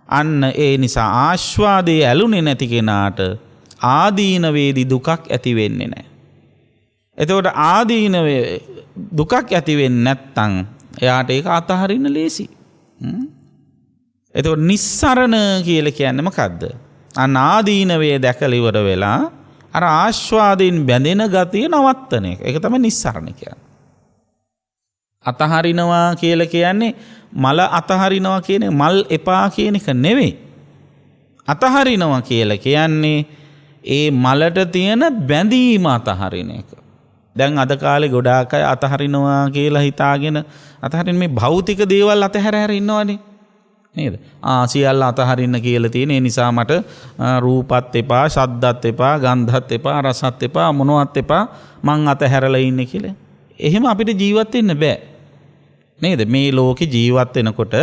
අන්න ඒ නිසා ආස්වාදයේ ඇලුනේ නැති කෙනාට ආදීනවේදී දුකක් ඇති වෙන්නේ නැහැ. එතකොට ආදීනවේ දුකක් ඇති වෙන්නේ නැත්නම් එයාට ඒක අතහරින්න ලේසි. එතකොට නිස්සරණ කියලා කියන්නේ මොකද්ද? අන්න ආදීනවේ දැකලා ඉවර වෙලා අර ආස්වාදයෙන් බැඳෙන ගතිය නවත්තන එක. ඒක තමයි නිස්සරණ කියන්නේ. අතහරිනවා කියලා කියන්නේ මල අතහරිනවා කියන්නේ මල් එපා කියන එක නෙවෙයි. අතහරිනවා කියලා කියන්නේ ඒ මලට තියෙන බැඳීම අතහරින එක. දැන් අද කාලේ ගොඩාක් අය අතහරිනවා කියලා හිතාගෙන අතහරින මේ භෞතික දේවල් අතහැර ඉන්නවනේ. නේද? සියල්ල අතහරින්න කියලා තියෙන. ඒ නිසා මට රූපත් එපා, ශබ්දත් එපා, ගන්ධත් එපා, රසත් එපා, මොනවත් එපා. මං අතහැරලා ඉන්නේ කියලා. එහෙම අපිට ජීවත් වෙන්න බෑ. නේද? මේ ලෝකේ ජීවත් වෙනකොට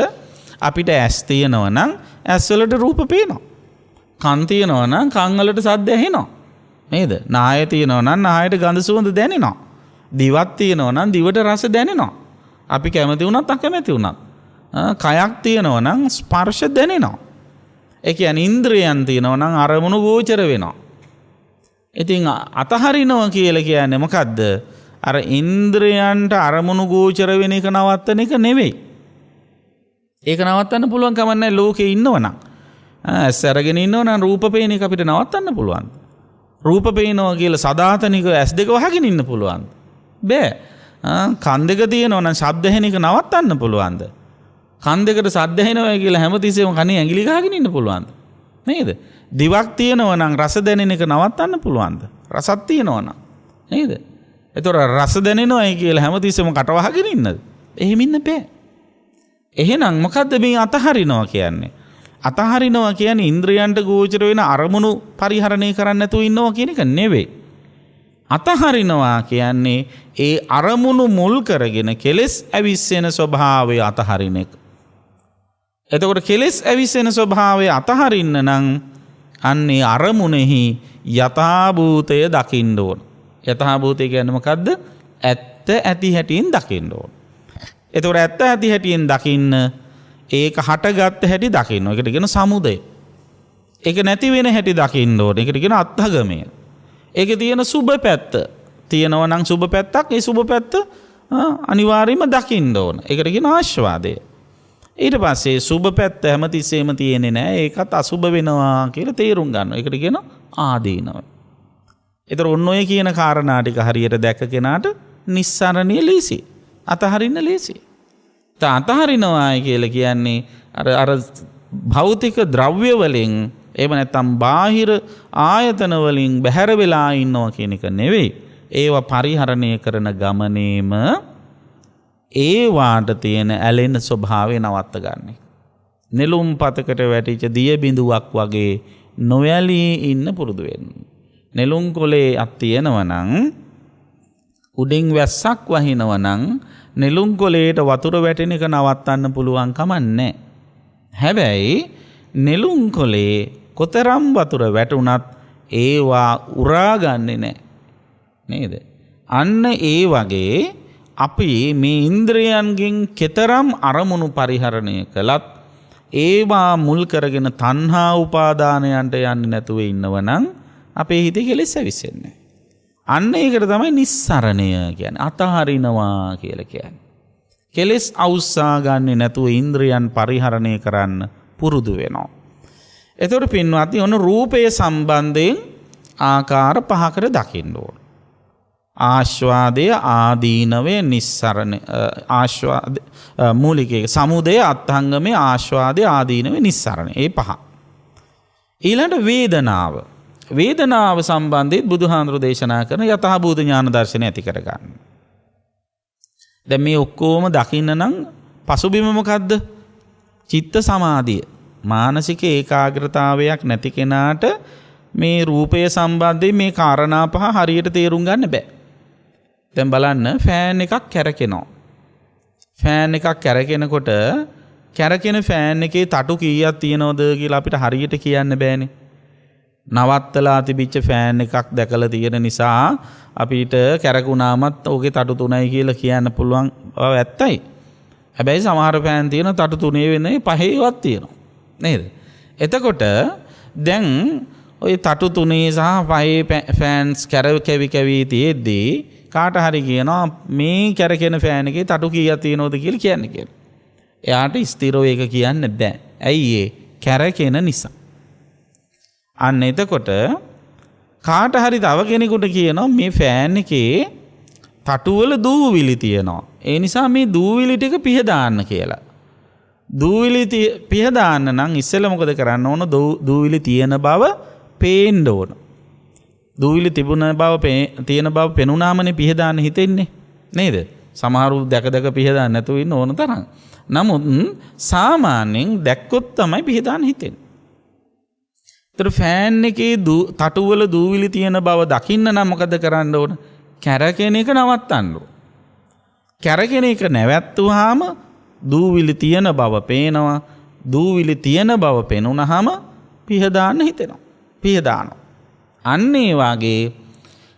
අපිට ඇස් තියෙනවා නම් ඇස් වලට රූප පේනවා. කන් තියෙනවා නම් කන් වලට ශබ්ද ඇහෙනවා. නේද? නාය තියෙනවා නම් නායට ගඳ සුවඳ දැනෙනවා. දිවක් තියෙනවා නම් දිවට රස දැනෙනවා. අපි කැමති වුණත් අකමැති වුණත්. කයක් තියෙනවා නම් ස්පර්ශ දැනෙනවා. ඒ කියන්නේ ඉන්ද්‍රයන් තියෙනවා නම් අරමුණු ගෝචර වෙනවා. ඉතින් අතහරිනවා කියලා කියන්නේ මොකද්ද? අර ඉන්ද්‍රයන්ට අරමුණු ගෝචර වෙන එක නවත්තන එක නෙවෙයි. ඒක නවත්තන්න පුළුවන් කමක් නැහැ ලෝකේ ඉන්නවනම්. ඇස් අරගෙන ඉන්නවනම් රූප පේන එක අපිට නවත්තන්න පුළුවන්. රූප පේනවා කියලා සදාතනික ඇස් දෙක වහගෙන ඉන්න පුළුවන්. බෑ. කන් දෙක තියෙනවා නම් ශබ්ද ඇහෙන එක නවත්තන්න පුළුවන්ද? කන් දෙකට ශබ්ද ඇහෙනවා කියලා හැමතිස්සෙම කනේ ඇඟිලි ගහගෙන ඉන්න පුළුවන්ද? නේද? දිවක් තියෙනවා නම් රස දැනෙන එක නවත්තන්න පුළුවන්ද? රසක් තියෙනවා නම්. නේද? ඒතොර රස දැනෙනවයි කියලා හැමතිස්සෙම කට වහගෙන ඉන්නද? එහෙම ඉන්න බෑ. එහෙනම් මොකද්ද මේ අතහරිනවා කියන්නේ? අතහරිනවා කියන්නේ ඉන්ද්‍රයන්ට ගෝචර වෙන අරමුණු පරිහරණය කරන්න නැතුව ඉන්නවා කියන එක නෙවෙයි. අතහරිනවා කියන්නේ ඒ අරමුණු මුල් කරගෙන කෙලෙස් ඇවිස්සෙන ස්වභාවය අතහරින එක. එතකොට කෙලෙස් ඇවිස්සෙන ස්වභාවය අතහරින්න නම් අන්නේ අරමුණෙහි යථාභූතය දකින්න ඕන. යථාභූතය කියන්නේ මොකද්ද? ඇත්ත ඇති හැටියෙන් දකින්න ඕන. එතකොට ඇත්ත ඇති හැටියෙන් දකින්න ඒක හටගත් හැටි දකින්න. ඒකට කියන සමුදය. ඒක නැති වෙන හැටි දකින්න ඕන. ඒකට කියන අත්හගමය. ඒකේ තියෙන සුබ පැත්ත තියෙනවා නම් සුබ පැත්තක් ඒ සුබ පැත්ත අනිවාර්යයෙන්ම දකින්න ඕන. ඒකට කියන ආස්වාදය. ඊට පස්සේ සුබ පැත්ත හැමතිස්සෙම තියෙන්නේ නැහැ. ඒකත් අසුබ වෙනවා කියලා තේරුම් ගන්නවා. ඒකට කියන ආදීනව. ඒතර ඔන්න ඔය කියන කාරණා ටික හරියට දැක්ක කෙනාට නිස්සරණිය ලීසි. අතහරින්න ලීසි. අතහරිනවායි කියලා කියන්නේ අර භෞතික ද්‍රව්‍ය වලින් එහෙම නැත්නම් බාහිර ආයතන වලින් බැහැර වෙලා ඉන්නවා කියන එක නෙවෙයි. ඒවා පරිහරණය කරන ගමනේම ඒවාට තියෙන ඇලෙන ස්වභාවය නවත්ත ගන්න. නෙළුම් පතකට වැටිච්ච දිය බිඳුවක් වගේ නොයලී ඉන්න පුරුදු වෙන්න. නෙළුම් කොලේ අත් තියෙනවා නම් උඩින් වැස්සක් වහිනව නම් නෙළුම් කොළේට වතුර වැටෙන එක නවත්තන්න පුළුවන් කමක් නැහැ. හැබැයි නෙළුම් කොළේ කොතරම් වතුර වැටුණත් ඒවා උරා ගන්නෙ නැහැ. නේද? අන්න ඒ වගේ අපි මේ ඉන්ද්‍රයන්ගෙන් කෙතරම් අරමුණු පරිහරණය කළත් ඒවා මුල් කරගෙන තණ්හා උපාදානයන්ට යන්නේ නැතුව ඉන්නවනම් අපේ හිතේ කෙලෙස් ඇවිස්සෙන්නේ. අන්න ඒකට තමයි නිස්සරණය කියන්නේ. අතහරිනවා කියලා කියන්නේ. කෙලෙස් අවුස්සා ගන්නේ නැතුව ඉන්ද්‍රයන් පරිහරණය කරන්න පුරුදු වෙනවා. එතකොට පින්වත්නි ඔන්න රූපය සම්බන්ධයෙන් ආකාර පහකට දකින්න ඕන. ආස්වාදය, ආදීනවය, නිස්සරණ, ආස්වාද මූලික එක සමුදය, අත්ංගමේ, ආස්වාදය, ආදීනවය, නිස්සරණ. ඒ පහ. ඊළඟට වේදනාව. වේදනාව සම්බන්ධයෙන් බුදුහාඳුරු දේශනා කරන යථාභූත ඥාන දර්ශනය ඇති කරගන්න. දැන් මේ ඔක්කොම දකින්න නම් පසුබිම මොකද්ද? චිත්ත සමාධිය. මානසික ඒකාග්‍රතාවයක් නැති කෙනාට මේ රූපය සම්බන්ධයෙන් මේ කාරණා පහ හරියට තේරුම් ගන්න බෑ. දැන් බලන්න ෆෑන් එකක් කැරකෙනවා. ෆෑන් එකක් කැරකෙනකොට කැරකෙන ෆෑන් එකේ තටු කීයක් තියෙනවද කියලා අපිට හරියට කියන්න බෑනේ. නවත්තලා තිබිච්ච ෆෑන් එකක් දැකලා තියෙන නිසා අපිට කැරකුණාමත් ඕකේ තටු 3යි කියලා කියන්න පුළුවන් බව ඇත්තයි. හැබැයි සමහර ෆෑන් තියෙන තටු 3 වෙන්නේ 5වත් තියෙනවා. නේද? එතකොට දැන් ඔය තටු 3 සහ 5 ෆෑන්ස් කැරකෙවි තියෙද්දී කාට හරි කියනවා මේ කැරකෙන ෆෑන් එකේ තටු කීයක් තියෙනවද කියලා කියන්න කියලා. එයාට ස්ථිරව ඒක කියන්න බෑ. ඇයි ඒ? කැරකෙන නිසා. අන්න එතකොට කාට හරි තව කෙනෙකුට කියනවා මේ ෆෑන් එකේ තටුවල දූවිලි තියෙනවා. ඒ නිසා මේ දූවිලි ටික පිහ දාන්න කියලා. දූවිලි පිහ දාන්න නම් ඉස්සෙල්ලා මොකද කරන්න ඕන? දූවිලි තියෙන බව පේන්න ඕන. දූවිලි තිබුණ බව තියෙන බව පෙනුනාමනේ පිහ දාන්න හිතෙන්නේ. නේද? සමහරු දැක පිහ දාන්න නැතුව ඉන්න ඕන තරම්. නමුත් සාමාන්‍යයෙන් දැක්කොත් තමයි පිහ දාන්න හිතෙන්නේ. ඒතර ෆෑන් එකේ තටුවල දූවිලි තියෙන බව දකින්න නම් මොකද කරන්න ඕන? කැරකෙන එක නවත්තන්න ඕන. කැරකෙන එක නැවැත්තුවාම දූවිලි තියෙන බව පේනවා. දූවිලි තියෙන බව පෙනුනහම පිහ දාන්න හිතෙනවා. පිහ දානවා. අන්න ඒ වගේ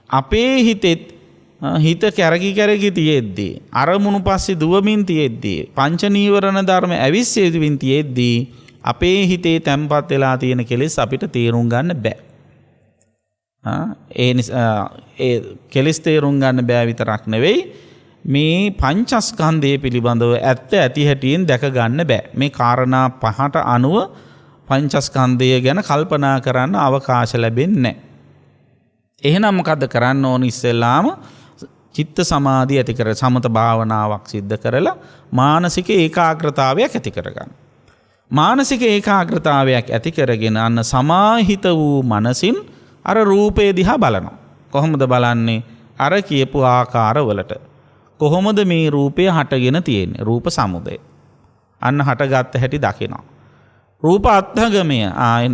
අපේ හිත කැරකි තියෙද්දී අරමුණු පස්සේ දුවමින් තියෙද්දී පංච නීවරණ ධර්ම ඇවිස්සෙමින් තියෙද්දී අපේ හිතේ තැම්පත් වෙලා තියෙන කෙලෙස් අපිට තේරුම් ගන්න බෑ. ඒ නිසා ඒ කෙලෙස් තේරුම් ගන්න බෑ විතරක් නෙවෙයි මේ පංචස්කන්ධය පිළිබඳව ඇත්ත ඇති හැටියෙන් දැක ගන්න බෑ. මේ කාරණා පහට අනුව පංචස්කන්ධය ගැන කල්පනා කරන්න අවකාශ ලැබෙන්නේ නැහැ. එහෙනම් මොකද්ද කරන්න ඕන? ඉස්සෙල්ලාම චිත්ත සමාධිය ඇති කර සමත භාවනාවක් සිද්ධ කරලා මානසික ඒකාග්‍රතාවයක් ඇති කරගන්න. මානසික ඒකාග්‍රතාවයක් ඇති කරගෙන අන්න සමාහිත වූ මනසින් අර රූපේ දිහා බලනවා. කොහොමද බලන්නේ? අර කියපු ආකාරවලට. කොහොමද මේ රූපය හටගෙන තියෙන්නේ? රූප සමුදය. අන්න හටගත්ත හැටි දකිනවා. රූප අත්ථගමය.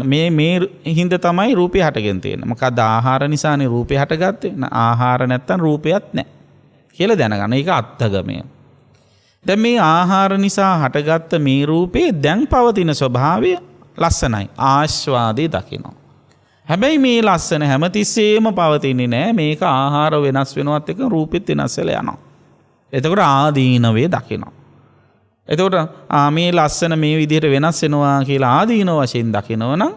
මේ හිඳ තමයි රූපය හටගෙන තියෙන්නේ. මොකද ආහාර නිසානේ රූපය හටගත්තේ. ආහාර නැත්තම් රූපයක් නැහැ කියලා දැනගන්න. ඒක අත්ථගමය. දැන් මේ ආහාර නිසා හටගත්ත මේ රූපේ දැන් පවතින ස්වභාවය ලස්සනයි. ආස්වාදේ දකිනවා. හැබැයි මේ ලස්සන හැමතිස්සෙම පවතින්නේ නැහැ. මේක ආහාර වෙනස් වෙනවත් එක රූපෙත් වෙනස් වෙලා යනවා. එතකොට ආදීනවේ දකිනවා. එතකොට මේ ලස්සන මේ විදිහට වෙනස් වෙනවා කියලා ආදීන වශයෙන් දකිනවනම්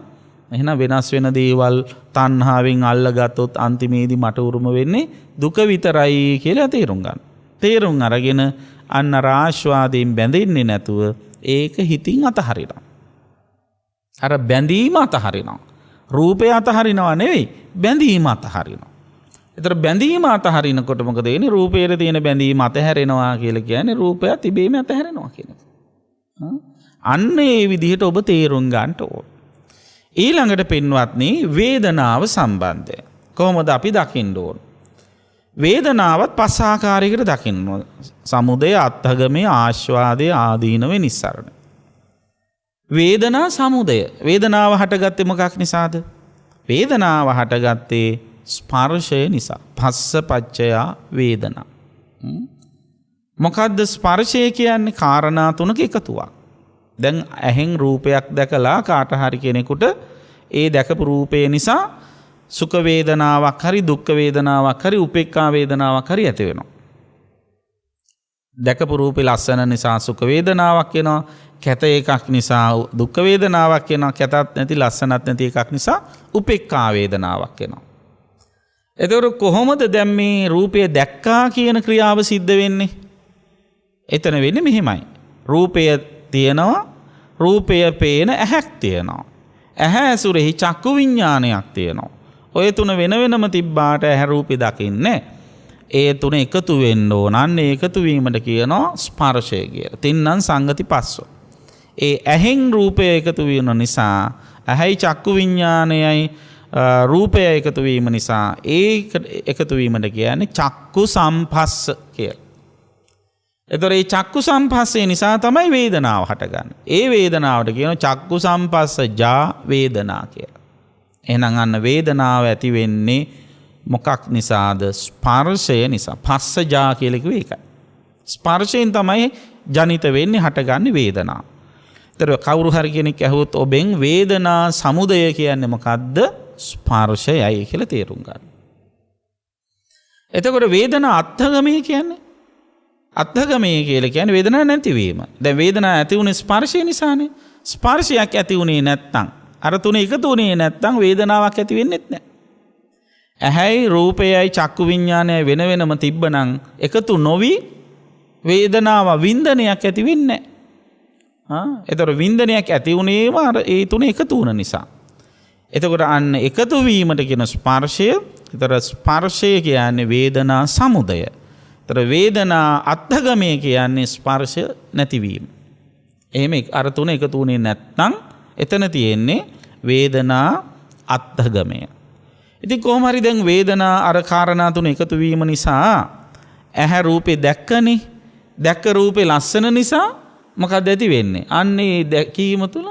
එහෙනම් වෙනස් වෙන දේවල් තණ්හාවෙන් අල්ලගත්තොත් අන්තිමේදී මට උරුම වෙන්නේ දුක විතරයි කියලා තේරුම් ගන්න. තේරුම් අරගෙන අන්න ආස්වාදයෙන් බැඳෙන්නේ නැතුව ඒක හිතින් අතහරිනවා. අර බැඳීම අතහරිනවා. රූපය අතහරිනවා නෙවෙයි බැඳීම අතහරිනවා. ඒතර බැඳීම අතහරිනකොට මොකද වෙන්නේ? රූපයේ තියෙන බැඳීම අතහැරෙනවා කියලා කියන්නේ රූපය තිබීම අතහැරෙනවා කියන එක. අන්න ඒ විදිහට ඔබ තේරුම් ගන්නට ඕන. ඊළඟට පින්වත්නි වේදනාව සම්බන්ධය කොහොමද අපි දකින්න ඕන? වේදනාවත් පස් ආකාරයකට දකින්න ඕන. සමුදය, අත්ථගමේ, ආස්වාදය, ආදීනවේ, නිස්සරණ. වේදනා සමුදය. වේදනාව හටගත්තේ මොකක් නිසාද? වේදනාව හටගත්තේ ස්පර්ශය නිසා. පස්ස පච්චයා වේදනා. මොකද්ද ස්පර්ශය කියන්නේ? කාරණා තුනක එකතුවක්. දැන් ඇහෙන් රූපයක් දැකලා කාට හරි කෙනෙකුට ඒ දැකපු රූපය නිසා සුඛ වේදනාවක් හරි දුක්ඛ වේදනාවක් හරි උපේක්ඛා වේදනාවක් හරි ඇති වෙනවා. දැකපු රූපේ ලස්සන නිසා සුඛ වේදනාවක් එනවා. කැත එකක් නිසා දුක්ඛ වේදනාවක් එනවා. කැතත් නැති ලස්සනත් නැති එකක් නිසා උපේක්ඛා වේදනාවක් එනවා. එතකොට කොහොමද දැන් මේ රූපය දැක්කා කියන ක්‍රියාව සිද්ධ වෙන්නේ? එතන වෙන්නේ මෙහෙමයි. රූපය තියෙනවා. රූපය පේන ඇහැක් තියෙනවා. ඇහැ ඇසුරෙහි චක්කු විඥානයක් තියෙනවා. ඔය තුන වෙන වෙනම තිබ්බාට ඇහැ රූපේ දකින්නේ. ඒ තුන එකතු වෙන්න ඕන. අන්න එකතු වීමට කියනවා ස්පර්ශය කියලා. තින්නම් සංගති පස්සෝ. ඒ ඇහෙන් රූපය එකතු වෙන නිසා ඇහැයි චක්කු විඥානයයි රූපය එකතු වීම නිසා ඒ එකතු වීමට කියන්නේ චක්කු සම්පස්ස කියලා. එතකොට මේ චක්කු සම්පස්සේ නිසා තමයි වේදනාව හටගන්නේ. ඒ වේදනාවට කියනවා චක්කු සම්පස්සජා වේදනා කියලා. එහෙනම් අන්න වේදනාව ඇති වෙන්නේ මොකක් නිසාද? ස්පර්ශය නිසා. පස්සජා කියලා කිව්වේ ඒකයි. ස්පර්ශයෙන් තමයි ජනිත වෙන්නේ, හටගන්නේ වේදනාව. ඒතර කවුරු හරි කෙනෙක් ඇහුවොත් ඔබෙන් වේදනා සමුදය කියන්නේ මොකද්ද? ස්පර්ශයයි කියලා තේරුම් ගන්න. එතකොට වේදනා අත්ථගමය කියන්නේ අත්ථගමය කියලා කියන්නේ වේදනාවක් නැතිවීම. දැන් වේදනාව ඇති වුනේ ස්පර්ශය නිසානේ. ස්පර්ශයක් ඇති වුනේ නැත්නම් අර තුන එකතු වුනේ නැත්නම් වේදනාවක් ඇති වෙන්නේත් නැහැ. ඇහැයි රූපයයි චක්කු විඥානයයි වෙන වෙනම තිබ්බනම් එකතු නොවි වේදනාව වින්දනයක් ඇති වෙන්නේ නැහැ. එතකොට වින්දනයක් ඇති වුනේම අර ඒ තුන එකතු වුන නිසා. එතකොට අන්න එකතු වීමට කියන ස්පර්ශය. එතකොට ස්පර්ශය කියන්නේ වේදනා සමුදය. එතකොට වේදනා අත්ථගමය කියන්නේ ස්පර්ශ නැතිවීම. එහෙම අර තුන එකතු වුනේ නැත්නම් එතන තියෙන්නේ වේදනා අත්ථගමය. ඉතින් කොහොම හරි දැන් වේදනා අර කාරණා තුන එකතු වීම නිසා ඇහැ රූපේ දැක්කනේ. දැක්ක රූපේ ලස්සන නිසා මොකක්ද ඇති වෙන්නේ? අන්නේ දැකීම තුළ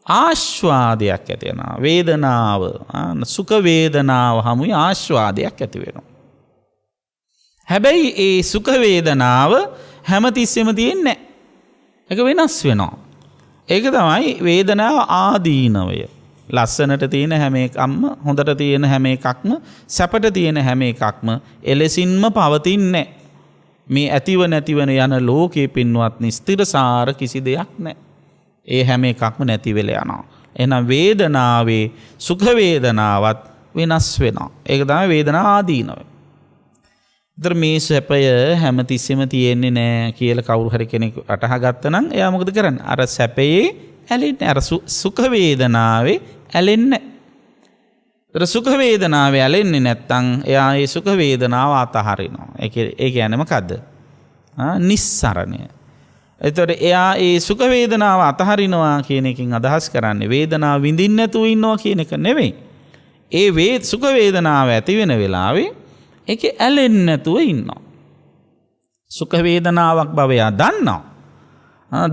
ආස්වාදයක් ඇති වෙනවා. වේදනාව සුඛ වේදනාව හමුවේ ආස්වාදයක් ඇති වෙනවා. හැබැයි ඒ සුඛ වේදනාව හැමතිස්සෙම තියෙන්නේ නැහැ. ඒක වෙනස් වෙනවා. ඒක තමයි වේදනාව ආදීනවය. ලස්සනට තියෙන හැම එකක්ම, හොඳට තියෙන හැම එකක්ම, සැපට තියෙන හැම එකක්ම එලෙසින්ම පවතින්නේ. මේ ඇතිව නැතිවන යන ලෝකයේ පින්වත්නි ස්ථිරසාර කිසි දෙයක් නැහැ. ඒ හැම එකක්ම නැති වෙලා යනවා. එහෙනම් වේදනාවේ සුඛ වේදනාවත් වෙනස් වෙනවා. ඒක තමයි වේදනා ආදීනවය. ඉතින් මේ සැපය හැමතිස්සෙම තියෙන්නේ නැහැ කියලා කවුරු හරි කෙනෙක් අටහා ගත්තා නම් එයා මොකද කරන්නේ? අර සැපේ ඇලෙන්නේ. අර සුඛ වේදනාවේ ඇලෙන්නේ. ඒතර සුඛ වේදනාවේ ඇලෙන්නේ නැත්නම් එයා ඒ සුඛ වේදනාව අතහරිනවා. ඒ කියන්නේ මොකද්ද? නිස්සරණය. එතකොට එයා ඒ සුඛ වේදනාව අතහරිනවා කියන එකෙන් අදහස් කරන්නේ වේදනාව විඳින්න නැතුව ඉන්නවා කියන එක නෙවෙයි. ඒ සුඛ වේදනාව ඇති වෙන වෙලාවේ ඒකේ ඇලෙන්නේ නැතුව ඉන්නවා. සුඛ වේදනාවක් බව එයා දන්නවා.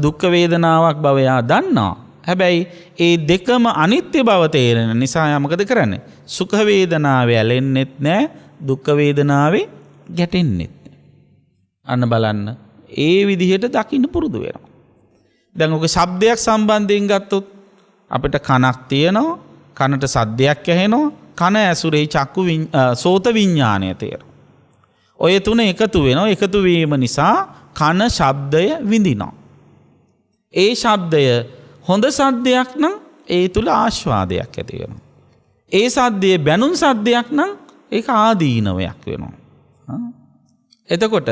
දුක්ඛ වේදනාවක් බව එයා දන්නවා. හැබැයි ඒ දෙකම අනිත්‍ය බව තේරෙන නිසා එයා මොකද කරන්නේ? සුඛ වේදනාවේ ඇලෙන්නෙත් නැහැ, දුක්ඛ වේදනාවේ ගැටෙන්නෙත් නැහැ. අන්න බලන්න. ඒ විදිහට දකින්න පුරුදු වෙනවා. දැන් ඔක ශබ්දයක් සම්බන්ධයෙන් ගත්තොත් අපිට කනක් තියෙනවා, කනට සද්දයක් ඇහෙනවා, කන ඇසුරේ චක්කු සෝත විඥානය තියෙනවා. ඔය තුන එකතු වෙනවා. එකතු වීම නිසා කන ශබ්දය විඳිනවා. ඒ ශබ්දය හොඳ සද්දයක් නම් ඒ තුල ආස්වාදයක් ඇති වෙනවා. ඒ සද්දේ බැනුම් සද්දයක් නම් ඒක ආදීනවයක් වෙනවා. එතකොට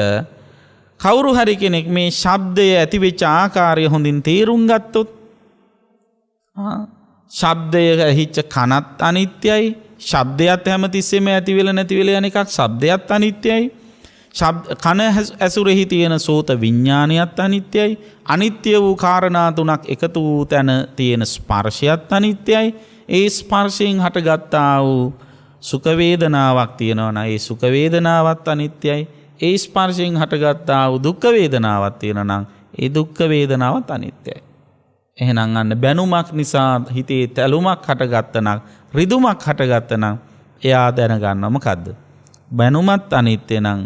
කවුරු හරි කෙනෙක් මේ ශබ්දය ඇති වෙච්ච ආකාරය හොඳින් තේරුම් ගත්තොත් ශබ්දය ඇහිච්ච කනත් අනිත්‍යයි. ශබ්දයත් හැමතිස්සෙම ඇති වෙලා නැති වෙලා යන එකක්. ශබ්දයත් අනිත්‍යයි. කන ඇසුරෙහි තියෙන සෝත විඥානයත් අනිත්‍යයි. අනිත්‍ය වූ කාරණා තුනක් එකතු වූ තැන තියෙන ස්පර්ශයත් අනිත්‍යයි. ඒ ස්පර්ශයෙන් හටගත්තා වූ සුඛ වේදනාවක් තියෙනවා නම් ඒ සුඛ වේදනාවත් අනිත්‍යයි. ඒ ස්පර්ශයෙන් හටගත්තා වූ දුක්ඛ වේදනාවක් තියෙනවා නම් ඒ දුක්ඛ වේදනාවත් අනිත්‍යයි. එහෙනම් අන්න බැනුමක් නිසා හිතේ තැලුමක් හටගත්තා නම්, රිදුමක් හටගත්තා නම් එයා දැනගන්නවා මොකද්ද? බැනුමත් අනිත්‍ය නම්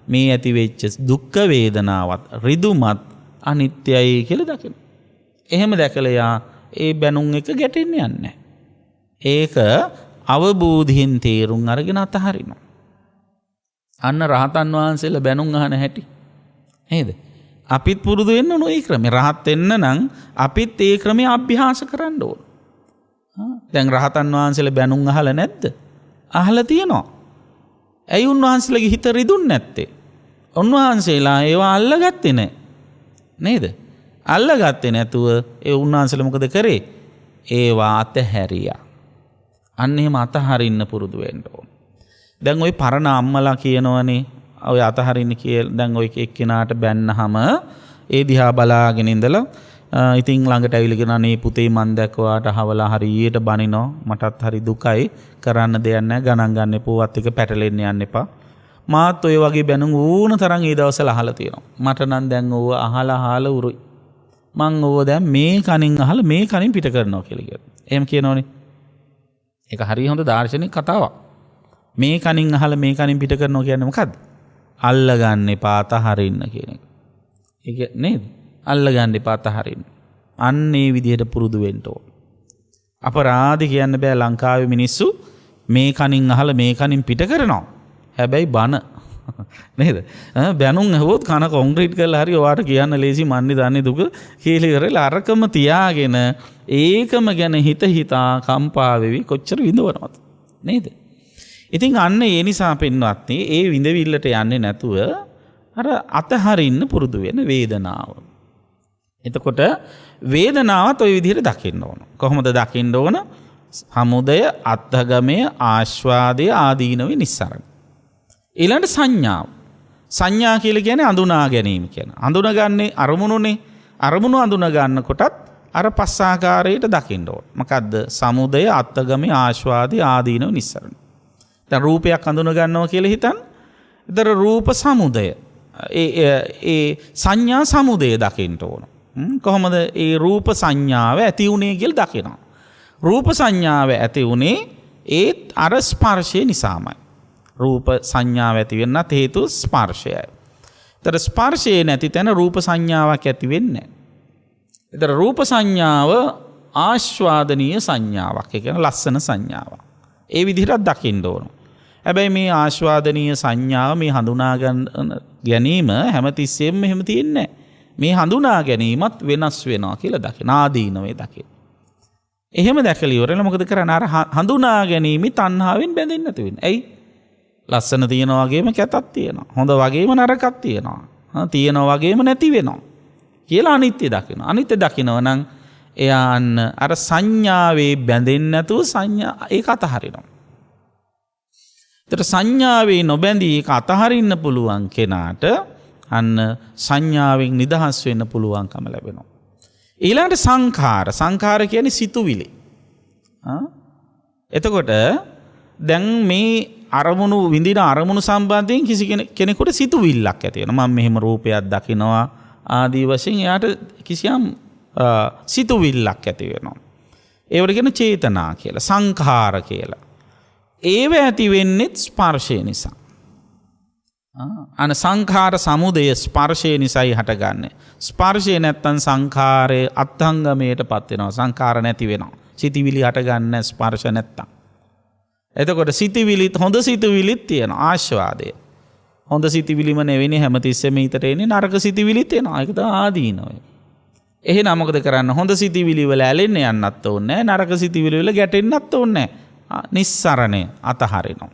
මේ ඇති වෙච්ච දුක්ඛ වේදනාවත් ඍදුමත් අනිත්‍යයි කියලා දකිනවා. එහෙම දැකලා යා ඒ බැනුම් එක ගැටෙන්නේ නැහැ. ඒක අවබෝධයෙන් තේරුම් අරගෙන අතහරිනවා. අන්න රහතන් වහන්සේලා බැනුම් අහන හැටි. නේද? අපිත් පුරුදු වෙන්න ඕන ඒ ක්‍රමේ. රහත් වෙන්න නම් අපිත් ඒ ක්‍රමේ අභ්‍යාස කරන්න ඕන. දැන් රහතන් වහන්සේලා බැනුම් අහලා නැද්ද? අහලා තියෙනවා. ඇයි උන්වහන්සේලාගේ හිත රිදුන්නේ නැත්තේ? උන්වහන්සේලා ඒවා අල්ලගත්තේ නැහැ. නේද? අල්ලගත්තේ නැතුව ඒ උන්වහන්සේලා මොකද කරේ? ඒවා අතහැරියා. අන්න එහෙම අතහරින්න පුරුදු වෙන්න ඕන. දැන් ওই පරණ අම්මලා කියනවනේ ඔය අතහරින්න කියලා. දැන් ඔය එක්කෙනාට බැන්නහම ඒ දිහා බලාගෙන ඉඳලා ඉතින් ළඟට ඇවිල්ලා කියන අනේ පුතේ මන් දැක්වාට හවලා හරියට බනිනවා. මටත් හරි දුකයි. කරන්න දෙයක් නැහැ. ගණන් ගන්න එපුවත් එක පැටලෙන්න යන්න එපා. මාත් ඔය වගේ බැනුම් ඕන තරම් ඒ දවස්වල අහලා තියෙනවා. මට නම් දැන් ඕව අහලා උරුයි. මං ඕව දැන් මේ කනින් අහලා මේ කනින් පිට කරනවා කියලා කියනවා. එහෙම කියනෝනේ. ඒක හරිය හොඳ දාර්ශනික කතාවක්. මේ කනින් අහලා මේ කනින් පිට කරනවා කියන්නේ මොකද්ද? අල්ලගන්න එපා අතහරින්න කියන එක. ඒක නේද? අල්ලගන්න එපා අතහරින්න. අන්න ඒ විදිහට පුරුදු වෙන්න ඕන. අපරාධ කියන්න බෑ ලංකාවේ මිනිස්සු මේ කනින් අහලා මේ කනින් පිට කරනවා. හැබැයි බන නේද? බැනුම් ඇහුවොත් කන කොන්ක්‍රීට් කරලා හරි ඔයාට කියන්න ලේසි මන්නේ දන්නේ දුක කියලා ඉවරලා අරකම තියාගෙන ඒකම ගැන හිතා කම්පා වෙවි කොච්චර විඳවනවද නේද? ඉතින් අන්න ඒ නිසා පින්වත්නි ඒ විඳවිල්ලට යන්නේ නැතුව අර අතහරින්න පුරුදු වෙන වේදනාව. එතකොට වේදනාවත් ওই විදිහට දකින්න ඕන. කොහොමද දකින්න ඕන? සමුදය, අත්ථගමය, ආස්වාදය, ආදීනව, නිස්සරණ. ඊළඟට සංඥාව. සංඥා කියලා කියන්නේ අඳුනා ගැනීම කියන. අඳුනගන්නේ අරමුණුනේ. අරමුණු අඳුන ගන්නකොටත් අර පස් ආකාරයට දකින්න ඕන. මොකද්ද? සමුදය, අත්ථගමය, ආස්වාදය, ආදීනව, නිස්සරණ. දැන් රූපයක් අඳුන ගන්නවා කියලා හිතන්න. ඒතර රූප සමුදය. ඒ සංඥා සමුදය දකින්න ඕන. කොහොමද ඒ රූප සංඥාව ඇති උනේ කියලා දකිනවා. රූප සංඥාව ඇති උනේ ඒ අර ස්පර්ශය නිසාමයි. රූප සංඥාව ඇති වෙන්නත් හේතු ස්පර්ශයයි. ඒතර ස්පර්ශය නැති තැන රූප සංඥාවක් ඇති වෙන්නේ නැහැ. ඒතර රූප සංඥාව ආස්වාදනීය සංඥාවක්. ඒ කියන්නේ ලස්සන සංඥාවක්. ඒ විදිහට දකින්න ඕන. හැබැයි මේ ආස්වාදනීය සංඥාව මේ හඳුනා ගැනීම හැමතිස්සෙම එහෙම තියෙන්නේ නැහැ. මේ හඳුනා ගැනීමත් වෙනස් වෙනවා කියලා දකින ආදීනවේ දකින. එහෙම දැකලා ඉවරලා මොකද කරන්නේ? අර හඳුනා ගැනීම තණ්හාවෙන් බැඳෙන්නේ නැතු වෙන්නේ. ඇයි? ලස්සන තියනවා වගේම කැතක් තියෙනවා. හොඳ වගේම නරකක් තියෙනවා. තියෙනවා වගේම නැති වෙනවා. කියලා අනිත්‍ය දකිනවා. අනිත්‍ය දකිනවා නම් එයා අන්න අර සංඥාවේ බැඳෙන්නේ නැතුව සංඥා ඒක අතහරිනවා. ඒතර සංඥාවේ නොබැඳී ඒක අතහරින්න පුළුවන් කෙනාට අන්න සංඥාවෙන් නිදහස් වෙන්න පුළුවන්කම ලැබෙනවා. ඊළඟට සංඛාර කියන්නේ සිතුවිලි. එතකොට දැන් මේ අරමුණු විඳින අරමුණු සම්බන්ධයෙන් කිසි කෙනෙකුට සිතුවිල්ලක් ඇති වෙනවා. මම මෙහෙම රූපයක් දකිනවා ආදී වශයෙන් එයාට කිසියම් සිතුවිල්ලක් ඇති වෙනවා. ඒවට කියන චේතනා කියලා, සංඛාර කියලා. ඒව ඇති වෙන්නේ ස්පර්ශය නිසා. අන සංඛාර සමුදය ස්පර්ශය නිසායි හටගන්නේ. ස්පර්ශය නැත්තම් සංඛාරයේ අත්ංගමයට පත් වෙනවා. සංඛාර නැති වෙනවා. සිතවිලි හටගන්නේ ස්පර්ශ නැත්තම්. එතකොට සිතවිලිත් හොඳ සිතවිලිත් තියෙන ආස්වාදය. හොඳ සිතවිලිම නෙවෙයි හැමතිස්සෙම හිතට එන්නේ නරක සිතවිලිත් එනවා. ඒක තමයි ආදීනවය. එහෙනම් මොකද කරන්න? හොඳ සිතවිලි වල ඇලෙන්න යන්නත් ඕනේ නැහැ. නරක සිතවිලි වල ගැටෙන්නත් ඕනේ නැහැ. නිස්සරණය අතහරිනවා.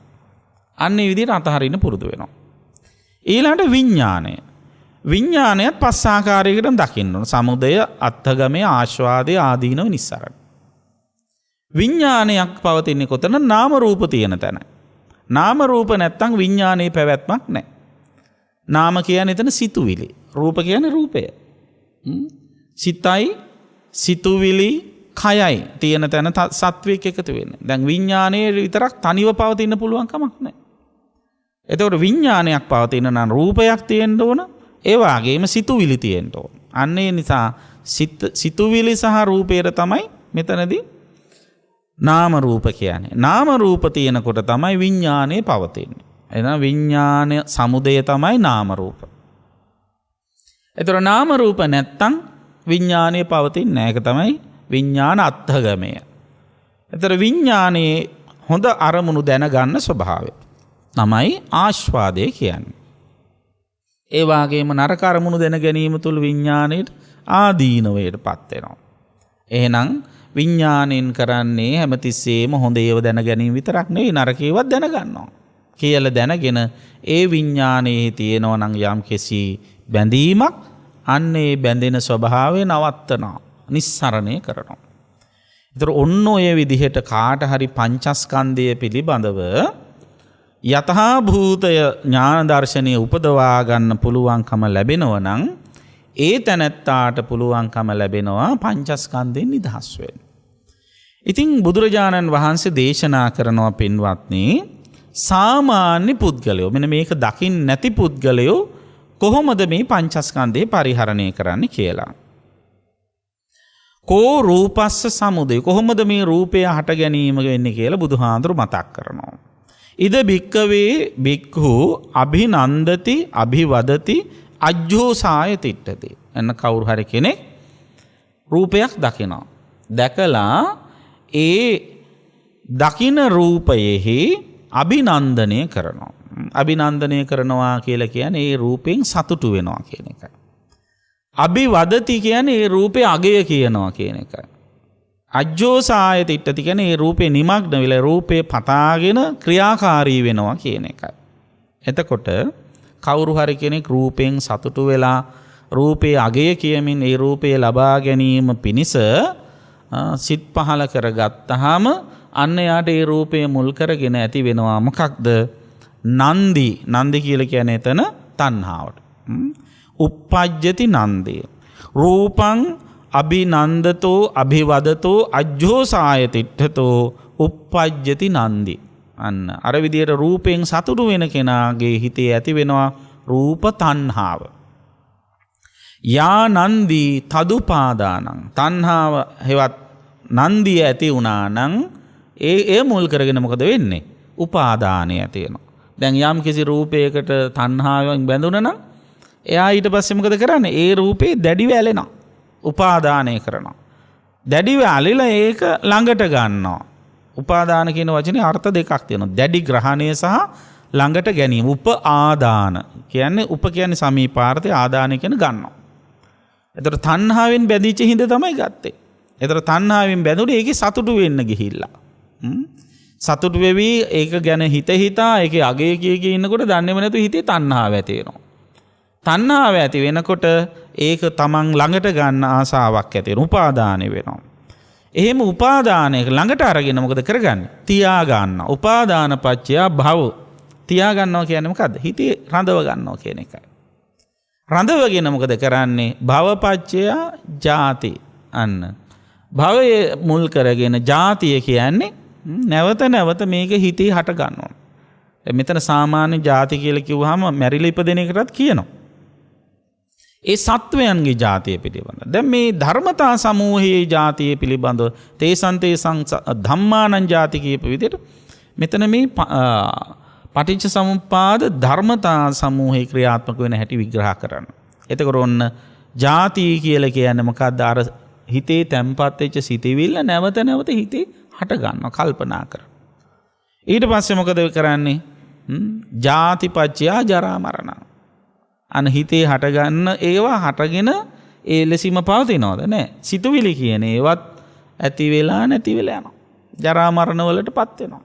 අන්න ඒ විදිහට අතහරින්න පුරුදු වෙනවා. ඊළඟට විඥාණය. විඥාණයත් පස් ආකාරයකට දකින්න ඕන. සමුදය, අත්ථගමය, ආස්වාදය, ආදීනව, නිස්සරණ. විඥානයක් පවතින්නේ කොතන? නාම රූප තියෙන තැන. නාම රූප නැත්තම් විඥානයේ පැවැත්මක් නැහැ. නාම කියන්නේ එතන සිතුවිලි. රූප කියන්නේ රූපය. සිතයි, සිතුවිලි, කයයි තියෙන තැන සත්වයක් එකතු වෙන්නේ. දැන් විඥානයේ විතරක් තනිව පවතින්න පුළුවන් කමක් නැහැ. එතකොට විඥානයක් පවතින නම් රූපයක් තියෙන්න ඕන. ඒ වගේම සිතුවිලි තියෙන්න ඕන. අන්න ඒ නිසා සිතුවිලි සහ රූපයට තමයි මෙතනදී නාම රූප කියන්නේ. නාම රූප තියෙනකොට තමයි විඥානය පවතින්නේ. එහෙනම් විඥාන සමුදය තමයි නාම රූප. ඒතර නාම රූප නැත්තම් විඥානය පවතින්නේ නැහැ. ඒක තමයි විඥාන අත්ථගමය. ඒතර විඥානයේ හොඳ අරමුණු දැනගන්න ස්වභාවය තමයි ආස්වාදය කියන්නේ. ඒ වගේම නරක අරමුණු දැන ගැනීම තුළ විඥාණයට ආදීනවයටපත් වෙනවා. එහෙනම් විඥාණයෙන් කරන්නේ හැමතිස්සෙම හොඳ ඒවා දැන ගැනීම විතරක් නෙවෙයි නරක ඒවාත් දැනගන්නවා. කියලා දැනගෙන ඒ විඥානයේ තියෙනවා නම් යම්කිසි බැඳීමක් අන්න ඒ බැඳෙන ස්වභාවය නවත්තනවා. නිස්සරණය කරනවා. ඒතර ඔන්න ඔය විදිහට කාට හරි පංචස්කන්ධය පිළිබඳව යතහා භූතය ඥාන දර්ශනය උපදවා ගන්න පුළුවන්කම ලැබෙනවා නම් ඒ තැනැත්තාට පුළුවන්කම ලැබෙනවා පංචස්කන්ධයෙන් නිදහස් වෙන්න. ඉතින් බුදුරජාණන් වහන්සේ දේශනා කරනවා පින්වත්නි සාමාන්‍ය පුද්ගලයෝ මෙන්න මේක දකින්න නැති පුද්ගලයෝ කොහොමද මේ පංචස්කන්ධේ පරිහරණය කරන්නේ කියලා. කෝ රූපස්ස සමුදය කොහොමද මේ රූපය හට ගැනීම වෙන්නේ කියලා බුදුහාඳුරු මතක් කරනවා. ඉද භික්කවේ භික්ඛු අභිනන්දති අභිවදති අජ්ජෝසාය තිට්ඨති. එන්න කවුරු හරි කෙනෙක් රූපයක් දකිනවා. දැකලා ඒ දකින රූපයෙහි අභිනන්දනය කරනවා. අභිනන්දනය කරනවා කියලා කියන්නේ ඒ රූපෙන් සතුටු වෙනවා කියන එකයි. අභිවදති කියන්නේ ඒ රූපේ අගය කියනවා කියන එකයි. අජ්ජෝසාය තිට්ඨති කියන්නේ ඒ රූපේ නිමග්න වෙලා රූපේ පතාගෙන ක්‍රියාකාරී වෙනවා කියන එකයි. එතකොට කවුරු හරි කෙනෙක් රූපෙන් සතුටු වෙලා රූපේ අගය කියමින් ඒ රූපය ලබා ගැනීම පිණිස සිත් පහල කරගත්තාම අන්න යාට ඒ රූපය මුල් කරගෙන ඇති වෙනවා මොකක්ද? නන්දි. නන්දි කියලා කියන්නේ එතන තණ්හාවට. uppajjati නන්දේ. රූපං අභිනන්දතෝ අභිවදතෝ අජ්ජෝසාය තිට්ඨතෝ uppajjati නන්දි. අන්න අර විදියට රූපයෙන් සතුටු වෙන කෙනාගේ හිතේ ඇති වෙනවා රූප තණ්හාව. යා නන්දි තදුපාදානං. තණ්හාව හෙවත් නන්දිය ඇති වුණා නම් ඒ මුල් කරගෙන මොකද වෙන්නේ? උපාදානය ඇති වෙනවා. දැන් යම් කිසි රූපයකට තණ්හාවෙන් බැඳුණා නම් එයා ඊට පස්සේ මොකද කරන්නේ? ඒ රූපේ දැඩිව ඇලෙනවා. උපාදානය කරනවා. දැඩිව ඇලිලා ඒක ළඟට ගන්නවා. උපාදාන කියන වචනේ අර්ථ දෙකක් තියෙනවා. දැඩි ග්‍රහණය සහ ළඟට ගැනීම. උපාදාන කියන්නේ උප කියන්නේ සමීපාර්ථය ආදාන කියන ගන්නවා. ඒතර තණ්හාවෙන් බැඳිච්ච හිඳ තමයි ගත්තේ. ඒතර තණ්හාවෙන් බැඳුනේ ඒකේ සතුටු වෙන්න ගිහිල්ලා. සතුටු වෙවි ඒක ගැන හිතා ඒකේ අගය කිය ඉන්නකොට දන්නේම නැතු හිතේ තණ්හාව ඇති වෙනවා. තණ්හාව ඇති වෙනකොට ඒක තමන් ළඟට ගන්න ආසාවක් ඇති වෙනවා. උපාදානෙ වෙනවා. එහෙම උපාදානයක ළඟට අරගෙන මොකද කරගන්නේ? තියා ගන්න. උපාදාන පත්‍ය භව. තියා ගන්නවා කියන්නේ මොකද්ද? හිතේ රඳව ගන්නවා කියන එකයි. රඳවගෙන මොකද කරන්නේ? භවපත්‍ය ජාති. අන්න. භවයේ මුල් කරගෙන ජාතිය කියන්නේ නැවත නැවත මේක හිතේ හට ගන්නවා. මෙතන සාමාන්‍ය ජාති කියලා කිව්වහම මැරිලා ඉපදෙන එකටත් කියනවා. ඒ සත්වයන්ගේ ජාතිය පිළිබඳ. දැන් මේ ධර්මතා සමූහයේ ජාතිය පිළිබඳව තේසං ධම්මානං ජාති කියපු විදිහට මෙතන මේ පටිච්ච සමුප්පාද ධර්මතා සමූහේ ක්‍රියාත්මක වෙන හැටි විග්‍රහ කරන්න. එතකොට ඔන්න ජාති කියලා කියන්නේ මොකක්ද? අර හිතේ තැම්පත් වෙච්ච සිතවිල්ල නැවත නැවත හිතේ හට ගන්නවා කල්පනා කරන. ඊට පස්සේ මොකද කරන්නේ? ජාතිපච්චය ජරා මරණ. අන හිතේ හටගන්න ඒවා හටගෙන ඒ ලෙසින්ම පවතිනවද? නැහැ. සිතුවිලි කියන ඒවත් ඇති වෙලා නැති වෙලා යනවා. ජරා මරණ වලටපත් වෙනවා.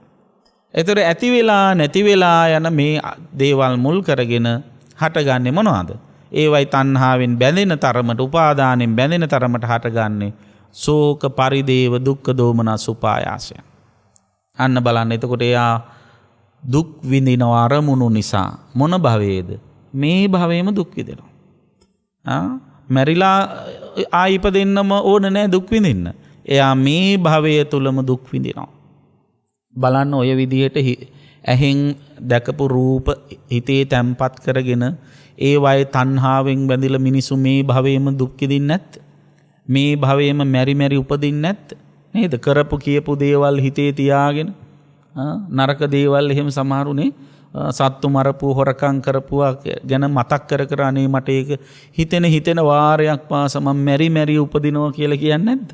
ඒතර ඇති වෙලා නැති වෙලා යන මේ දේවල් මුල් කරගෙන හටගන්නේ මොනවද? ඒවයි තණ්හාවෙන් බැඳෙන තරමට උපාදානෙන් බැඳෙන තරමට හටගන්නේ ශෝක පරිදේව දුක්ඛ දෝමනස් උපායාසය. අන්න බලන්න. එතකොට එයා දුක් විඳින අරමුණු නිසා මොන භවයේද? මේ භවයේම දුක් විඳිනවා. මැරිලා ආයි ඉපදෙන්නම ඕන නැහැ දුක් විඳින්න. එයා මේ භවය තුලම දුක් විඳිනවා. බලන්න ඔය විදිහට ඇහෙන් දැකපු රූප හිතේ තැම්පත් කරගෙන ඒ වගේ තණ්හාවෙන් බැඳිලා මිනිසු මේ භවයේම දුක් විඳින්නේ නැත්. මේ භවයේම මෙරි මෙරි උපදින්නේ නැත්. නේද? කරපු කියපු දේවල් හිතේ තියාගෙන නරක දේවල් එහෙම සමහරුනේ සත්තු මරපු හොරකම් කරපුවා ගැන මතක් කර කර අනේ මට ඒක හිතෙන වාරයක් පාස මම මෙරි උපදිනවා කියලා කියන්නේ නැද්ද?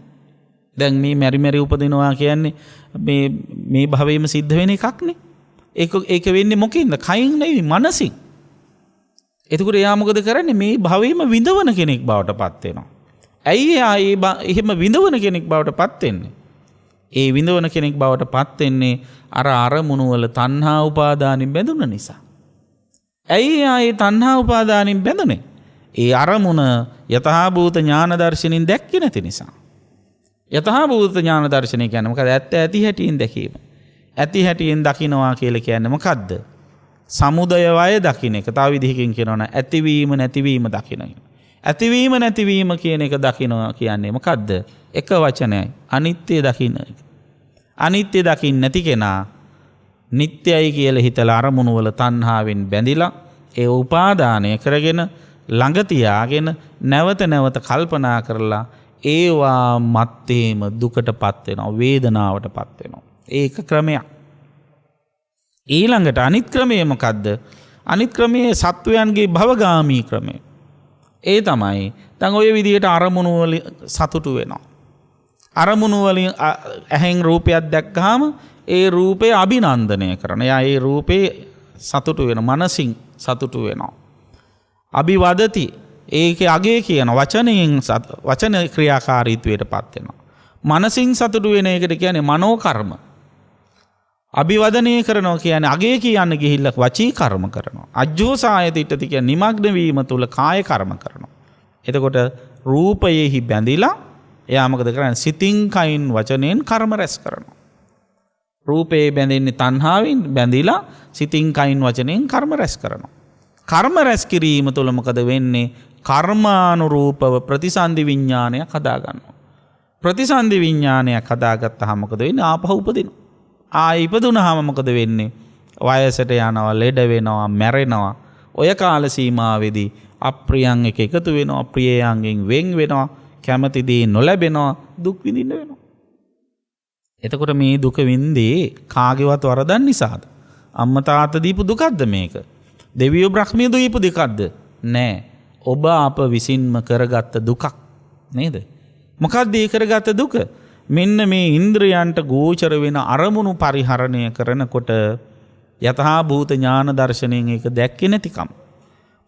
දැන් මේ මෙරි උපදිනවා කියන්නේ මේ භවයේම සිද්ධ වෙන එකක් නේ. ඒක වෙන්නේ මොකෙන්ද? කයින් නෙවෙයි මනසින්. එතකොට එයා මොකද කරන්නේ? මේ භවයේම විඳවන කෙනෙක් බවට පත් වෙනවා. ඇයි එයා එහෙම විඳවන කෙනෙක් බවට පත් වෙන්නේ? ඒ විඳවන කෙනෙක් බවට පත් වෙන්නේ අර අරමුණු වල තණ්හා උපාදානින් බැඳුන නිසා. ඇයි එයා ඒ තණ්හා උපාදානින් බැඳුනේ? ඒ අරමුණ යථාභූත ඥාන දර්ශනින් දැක්කේ නැති නිසා. යථාභූත ඥාන දර්ශනය කියන්නේ මොකද? ඇත්ත ඇති හැටියෙන් දැකීම. ඇති හැටියෙන් දකින්නවා කියලා කියන්නේ මොකද්ද? සමුදය වය දකින්න එක. තව විදිහකින් කියනවා නම් ඇතිවීම නැතිවීම දකින්න. ඇතිවීම නැතිවීම කියන එක දකින්නවා කියන්නේ මොකද්ද? එක වචනයයි. අනිත්‍ය දකින්න එක. අනිත්‍ය දකින්න නැති කෙනා නිට්ටයයි කියලා හිතලා අරමුණු වල තණ්හාවෙන් බැඳිලා ඒ උපාදානය කරගෙන ළඟ තියාගෙන නැවත කල්පනා කරලා ඒවා මත්තේම දුකටපත් වෙනවා, වේදනාවටපත් වෙනවා. ඒක ක්‍රමයක්. ඊළඟට අනිත් ක්‍රමය මොකද්ද? අනිත් ක්‍රමයේ සත්වයන්ගේ භවගාමී ක්‍රමය. ඒ තමයි දැන් ඔය විදිහට අරමුණු වලින් සතුටු වෙනවා. අරමුණු වලින් ඇහෙන් රූපයක් දැක්කහම ඒ රූපේ අභිනන්දනය කරන. එයා ඒ රූපේ සතුටු වෙන, මනසින් සතුටු වෙනවා. අභිවදති, ඒකේ අගේ කියන වචන ක්‍රියාකාරීත්වයටපත් වෙනවා. මනසින් සතුටු වෙන එකට කියන්නේ මනෝ කර්ම. අභිවදනය කරනවා කියන්නේ අගේ කියන්න ගිහිල්ලා වචී කර්ම කරනවා. අජ්ජෝසායතිටති කියන්නේ නිමග්න වීම තුල කාය කර්ම කරනවා. එතකොට රූපයෙහි බැඳිලා එයා මොකද කරන්නේ? සිතින් කයින් වචනෙන් කර්ම රැස් කරනවා. රූපේ බැඳෙන්නේ තණ්හාවෙන් බැඳිලා සිතින් කයින් වචනෙන් කර්ම රැස් කරනවා. කර්ම රැස් කිරීම තුළ මොකද වෙන්නේ? කර්මානුරූපව ප්‍රතිසන්දි විඥානයක් හදා ගන්නවා. ප්‍රතිසන්දි විඥානයක් හදාගත්තාම මොකද වෙන්නේ? ආපහු උපදිනවා. ඉපදුනහම මොකද වෙන්නේ? වයසට යනවා, ලෙඩ වෙනවා, මැරෙනවා. ඔය කාල සීමාවේදී අප්‍රියයන් එක එකතු වෙනවා, ප්‍රියයන්ගෙන් වෙන් වෙනවා, කැමති දේ නොලැබෙනවා, දුක් විඳින්න වෙනවා. එතකොට මේ දුක විඳේ කාගේවත් වරදක් නිසාද? අම්මා තාත්තා දීපු දුකක්ද මේක? දෙවියෝ බ්‍රහ්මියෝ දීපු දුකක්ද? නෑ. ඔබ අප විසින්ම කරගත්ත දුකක් නේද? මොකක්ද ඒ කරගත්ත දුක? මෙන්න මේ ඉන්ද්‍රයන්ට ගෝචර වෙන අරමුණු පරිහරණය කරනකොට යථා භූත ඥාන දර්ශනයෙන් ඒක දැක්කේ නැතිකම.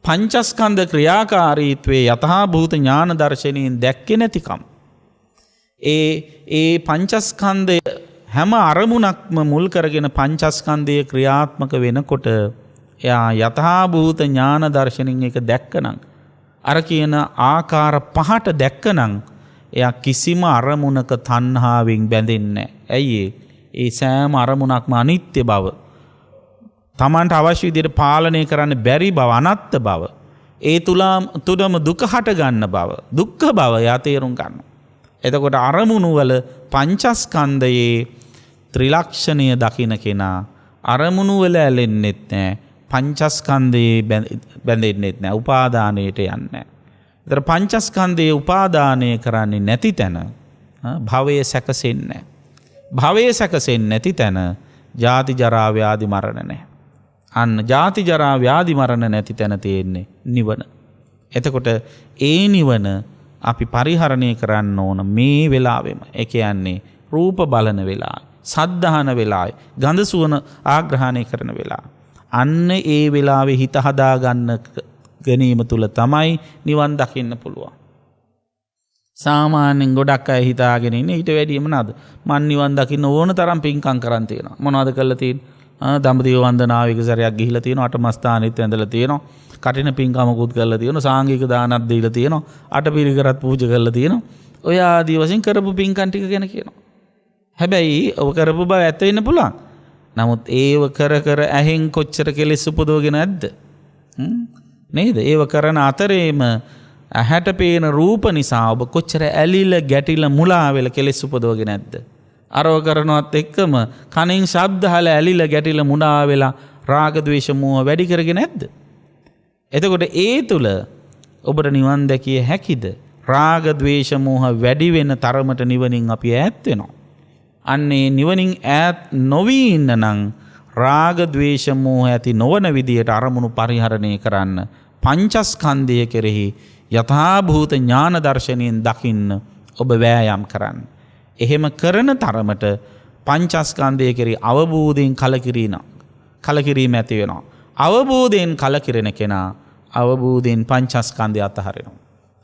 පංචස්කන්ධ ක්‍රියාකාරීත්වයේ යථා භූත ඥාන දර්ශනයෙන් දැක්කේ නැතිකම. ඒ පංචස්කන්ධය හැම අරමුණක්ම මුල් කරගෙන පංචස්කන්ධය ක්‍රියාත්මක වෙනකොට එයා යථා භූත ඥාන දර්ශනයෙන් ඒක දැක්කනම්, අර කියන ආකාර පහට දැක්කනම් එයා කිසිම අරමුණක තණ්හාවෙන් බැඳෙන්නේ නැහැ. ඇයි ඒ සෑම අරමුණක්ම අනිත්‍ය බව, තමන්ට අවශ්‍ය විදිහට පාලනය කරන්න බැරි බව, අනත්ත් බව, ඒ තුලම දුක හට ගන්න බව, දුක්ඛ බව යා තේරුම් ගන්නවා. එතකොට අරමුණු වල පංචස්කන්ධයේ ත්‍රිලක්ෂණය දකින්න කෙනා අරමුණු වල ඇලෙන්නෙත් නැහැ, පංචස්කන්ධයේ බැඳෙන්නෙත් නැහැ, උපාදානයට යන්නේ නැහැ. ඒතර පංචස්කන්ධයේ උපාදානය කරන්නේ නැති තැන භවයේ සැකසෙන්නේ නැහැ. භවයේ සැකසෙන්නේ නැති තැන ජාති ජරා ව්‍යාධි මරණ නැහැ. අන්න ජාති ජරා ව්‍යාධි මරණ නැති තැන තියෙන්නේ නිවන. එතකොට ඒ නිවන අපි පරිහරණය කරන්න ඕන මේ වෙලාවෙම. ඒ කියන්නේ රූප බලන වෙලාව, සද්ධාහන වෙලාව, ගඳ සුවන ආග්‍රහණය කරන වෙලාව. අන්න ඒ වෙලාවේ හිත හදා ගන්න ගැනීම තුල තමයි නිවන් දකින්න පුළුවන්. සාමාන්‍යයෙන් ගොඩක් අය හිතාගෙන ඉන්නේ ඊට වැඩියම නේද? මන් නිවන් දකින්න ඕන තරම් පින්කම් කරන් තියෙනවා. මොනවද කරලා තියෙන්නේ? දඹදිව වන්දනාවික සැරයක් ගිහිලා තියෙනවා, අටමස්ථානෙත් ඇඳලා තියෙනවා, කටින පින්කමකුත් කරලා තියෙනවා, සාංගික දානක් දීලා තියෙනවා, අටපිරිකරත් පූජා කරලා තියෙනවා. ඔය ආදී වශයෙන් කරපු පින්කම් ටික ගැන කියනවා. හැබැයි ඔව කරපු බව ඇත්ත වෙන්න පුළුවන්. නමුත් ඒව කර ඇහෙන් කොච්චර කෙලෙස් උපදවගෙන නැද්ද? නේද? ඒව කරන අතරේම ඇහැට පේන රූප නිසා ඔබ කොච්චර ඇලිලා ගැටිලා මුලා වෙලා කෙලෙස් උපදවගෙන නැද්ද? අරව කරනවත් එක්කම කනින් ශබ්ද අහලා ඇලිලා ගැටිලා මුලා වෙලා රාග ద్వේෂ මෝහ වැඩි කරගෙන නැද්ද? එතකොට ඒ තුල ඔබට නිවන් දැකිය හැකිද? රාග ద్వේෂ මෝහ වැඩි වෙන තරමට නිවනින් අපි ඈත් වෙනවා. අන්නේ නිවනින් ඈත් නොවී ඉන්න නම් රාග ද්වේෂ මෝහ ඇති නොවන විදියට අරමුණු පරිහරණය කරන්න පංචස්කන්ධය කෙරෙහි යථාභූත ඥාන දර්ශනයෙන් දකින්න ඔබ වෑයම් කරන්න. එහෙම කරන තරමට පංචස්කන්ධය කෙරෙහි අවබෝධයෙන් කලකිරීම ඇති වෙනවා. අවබෝධයෙන් කලකිරෙන කෙනා අවබෝධයෙන් පංචස්කන්ධය අතහරිනවා.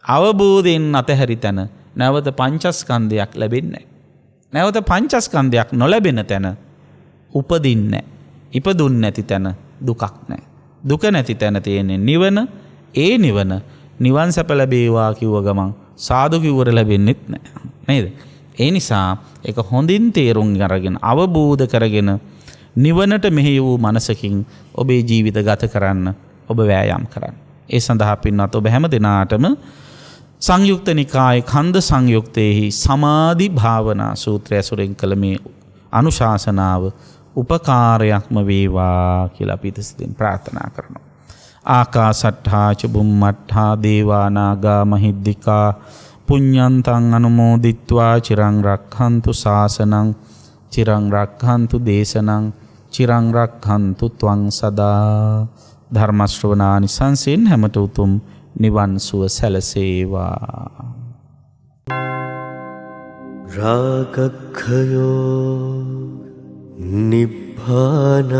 අවබෝධයෙන් අතහැරි තැන නැවත පංචස්කන්ධයක් ලැබෙන්නේ නැහැ. නැවත පංචස්කන්ධයක් නොලැබෙන තැන උපදින්නේ නැහැ. ඉපදුන්නේ නැති තැන දුකක් නැහැ. දුක නැති තැන තියෙන්නේ නිවන. ඒ නිවන් සැප ලැබේවා කිව්ව ගමන් සාදු කිව්වර ලැබෙන්නෙත් නැහැ. නේද? ඒ නිසා ඒක හොඳින් තේරුම් අරගෙන අවබෝධ කරගෙන නිවනට මෙහෙය වූ මනසකින් ඔබේ ජීවිත ගත කරන්න ඔබ වෑයම් කරන්න. ඒ සඳහා පින්වත් ඔබ හැම දිනාටම සංයුක්ත නිකායේ කන්ද සංයුක්තයේහි සමාධි භාවනා සූත්‍රය ඇසුරෙන් කළ මේ අනුශාසනාව උපකාරයක්ම වේවා කියලා අපි ඉතින් ප්‍රාර්ථනා කරනවා. ආකාසට්ඨා ච බුම්මට්ඨා දේවා නාග මහිද්దికා පුඤ්ඤන්තං අනුමෝදිත්වා චිරං රක්ඛන්තු ශාසනං චිරං රක්ඛන්තු දේශනං චිරං රක්ඛන්තු ත්වං සදා. ධර්ම ශ්‍රවණානිසංසෙන් හැමත උතුම් නිවන් සුව සැලසේවා. රාගක්ඛයෝ නිබ්බානං